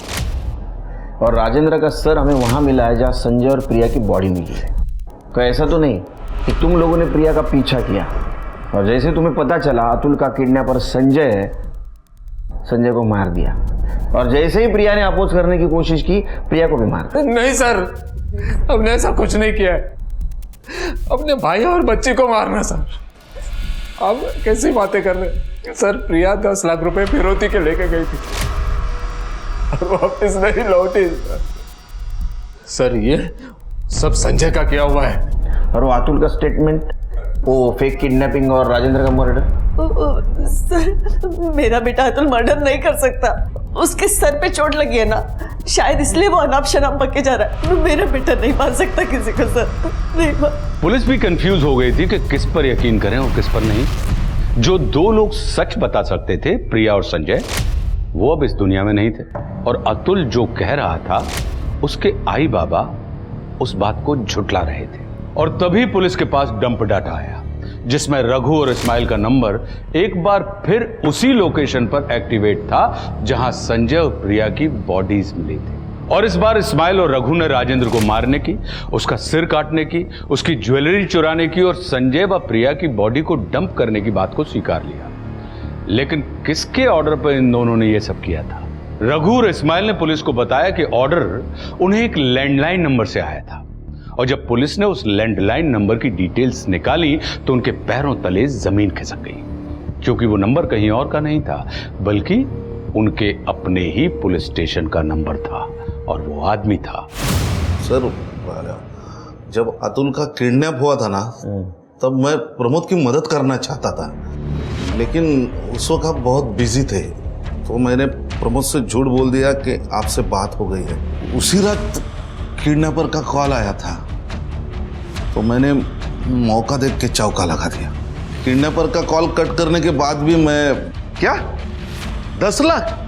और राजेंद्र का सर हमें वहां मिला है जहां संजय और प्रिया की बॉडी मिली है। तो ऐसा तो नहीं कि तुम लोगों ने प्रिया का पीछा किया और जैसे तुम्हें पता चला अतुल का किडनैपर संजय है, संजय को मार दिया और जैसे ही प्रिया ने अपोज करने की कोशिश की, प्रिया को भी मार दिया। नहीं सर, हमने ऐसा कुछ नहीं किया है। अपने भाई और बच्चे को मारना सर। आप कैसी बातें कर रहे हैं सर? प्रिया 10 लाख रुपए फिरौती के लेके गई थी और वापस नहीं लौटी। सर ये सब संजय का किया हुआ है। और वो अतुल का स्टेटमेंट, वो फेक किडनैपिंग और राजेंद्र का मर्डर। सर मेरा बेटा अतुल मर्डर नहीं कर सकता, उसके सर पे चोट लगी है ना, शायद इसलिए वो अनाप शनाप बक के जा रहा है। मेरा बेटा नहीं मार सकता किसी को सर, नहीं मार। पुलिस भी कंफ्यूज हो गई थी कि किस पर यकीन करें और किस पर नहीं। जो दो लोग सच बता सकते थे, प्रिया और संजय, वो अब इस दुनिया में नहीं थे, और अतुल जो कह रहा था उसके आई बाबा उस बात को झुटला रहे थे। और तभी पुलिस के पास डंप डाटा आया जिसमें रघु और इस्माइल का नंबर एक बार फिर उसी लोकेशन पर एक्टिवेट था जहां संजय और प्रिया की बॉडीज मिली थी। और इस बार इस्माइल और रघु ने राजेंद्र को मारने की, उसका सिर काटने की, उसकी ज्वेलरी चुराने की और संजय व प्रिया की बॉडी को डंप करने की बात को स्वीकार लिया। लेकिन किसके ऑर्डर पर इन दोनों ने यह सब किया था? रघु और इस्माइल ने पुलिस को बताया कि ऑर्डर उन्हें एक लैंडलाइन नंबर से आया था, और जब पुलिस ने उस लैंडलाइन नंबर की डिटेल्स निकाली तो उनके पैरों तले जमीन खिसक गई, क्योंकि वो नंबर कहीं और का नहीं था बल्कि उनके अपने ही पुलिस स्टेशन का नंबर था, और वो आदमी था। सर जब अतुल का किडनैप हुआ था ना, तब मैं प्रमोद की मदद करना चाहता था, लेकिन उस वक्त आप बहुत बिजी थे, तो मैंने प्रमोद से झूठ बोल दिया कि आपसे बात हो गई है। उसी रात किडनैपर का कॉल आया था, तो मैंने मौका देख के चौका लगा दिया। किडनैपर का कॉल कट करने के बाद भी मैं क्या 10 लाख?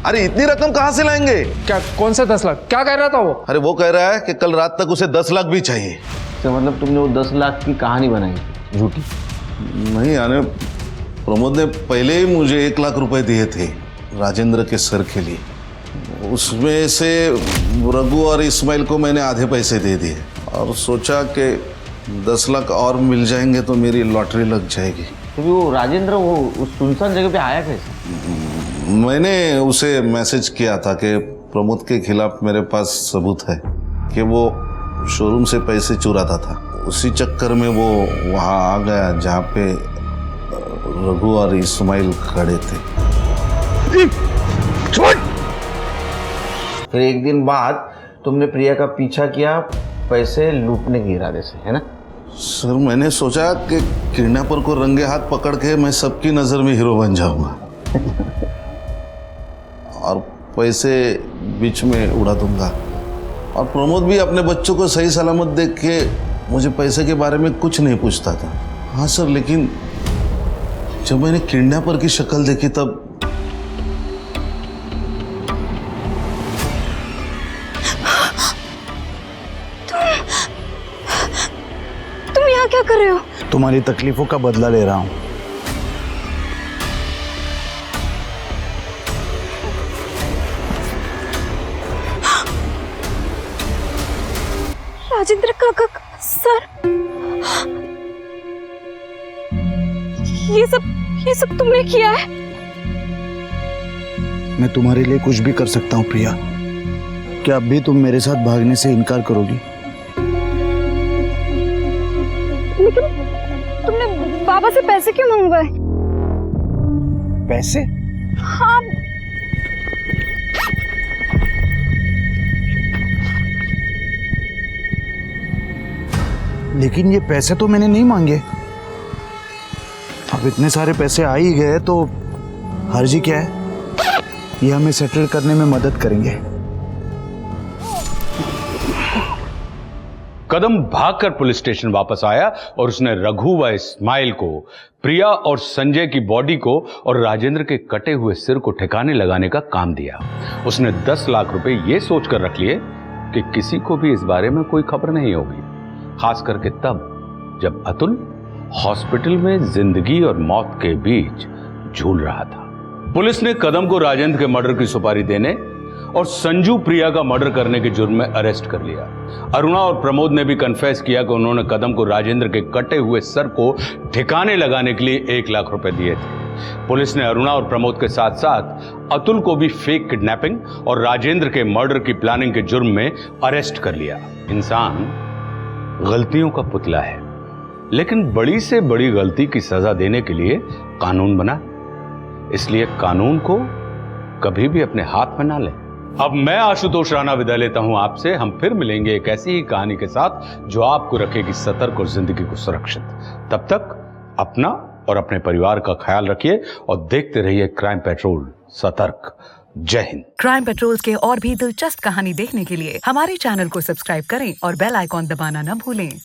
अरे इतनी रकम कहां से लाएंगे? क्या कौन सा 10 लाख? क्या कह रहा था वो? अरे वो कह रहा है कि कल रात तक उसे 10 लाख भी चाहिए। तो मतलब तुमने वो 10 लाख की कहानी बनाई झूठी? नहीं यानी प्रमोद ने पहले ही मुझे 1 लाख रुपए दिए थे राजेंद्र के सर के लिए, उसमें से रघु और इस्माइल को मैंने आधे पैसे दे दिए और सोचा कि 10 लाख और मिल जाएंगे तो मेरी लॉटरी लग जाएगी। तो वो राजेंद्र वो उस सुनसान जगह पे आया कैसे? मैंने उसे मैसेज किया था कि प्रमोद के खिलाफ मेरे पास सबूत है कि वो शोरूम से पैसे चुराता था। उसी चक्कर में वो वहाँ आ गया जहाँ पे रघु और इस्माइल खड़े थे। फिर एक दिन बाद तुमने प्रिया का पीछा किया पैसे लूटने के इरादे से, है ना? सर मैंने सोचा कि किडनैपर को रंगे हाथ पकड़ के मैं सबकी नज़र में हीरो बन जाऊंगा और पैसे बीच में उड़ा दूंगा, और प्रमोद भी अपने बच्चों को सही सलामत देख के मुझे पैसे के बारे में कुछ नहीं पूछता था। हाँ सर, लेकिन जब मैंने किडनैपर की शक्ल देखी तब तुम यहाँ क्या कर रहे हो? तुम्हारी तकलीफों का बदला ले रहा हूँ। राजेंद्र काका सर, ये सब तुमने किया है? मैं तुम्हारे लिए कुछ भी कर सकता हूँ प्रिया। क्या अब भी तुम मेरे साथ भागने से इनकार करोगी? लेकिन तुमने बाबा से पैसे क्यों मंगवाए? पैसे? हाँ। लेकिन ये पैसे तो मैंने नहीं मांगे। अब इतने सारे पैसे आ ही गए तो हर्जी क्या है? ये हमें सेटल करने में मदद करेंगे। कदम भागकर पुलिस स्टेशन वापस आया और उसने रघु व इस्माइल को, प्रिया और संजय की बॉडी को और राजेंद्र के कटे हुए सिर को ठिकाने लगाने का काम दिया। उसने 10 लाख रुपए ये सोचकर रख लिए कि किसी को भी इस बारे में कोई खबर नहीं होगी, खास करके तब जब अतुल हॉस्पिटल में जिंदगी और मौत के बीच झूल रहा था। पुलिस ने कदम को राजेंद्र के मर्डर की सुपारी देने और संजू प्रिया का मर्डर करने के जुर्म में अरेस्ट कर लिया। अरुणा और प्रमोद ने भी कन्फेस किया कि उन्होंने कदम को राजेंद्र के कटे हुए सर को ठिकाने लगाने के लिए 1 लाख रुपए दिए थे। पुलिस ने अरुणा और प्रमोद के साथ साथ अतुल को भी फेक किडनैपिंग और राजेंद्र के मर्डर की प्लानिंग के जुर्म में अरेस्ट कर लिया। इंसान गलतियों का पुतला है, लेकिन बड़ी से बड़ी गलती की सजा देने के लिए कानून बना, इसलिए कानून को कभी भी अपने हाथ में ना लें। अब मैं आशुतोष राणा विदा लेता हूं आपसे। हम फिर मिलेंगे एक ऐसी ही कहानी के साथ जो आपको रखेगी सतर्क और जिंदगी को सुरक्षित। तब तक अपना और अपने परिवार का ख्याल रखिए और देखते रहिए क्राइम पेट्रोल सतर्क। जय हिंद। क्राइम पेट्रोल के और भी दिलचस्प कहानी देखने के लिए हमारे चैनल को सब्सक्राइब करें और बेल आइकॉन दबाना न भूलें।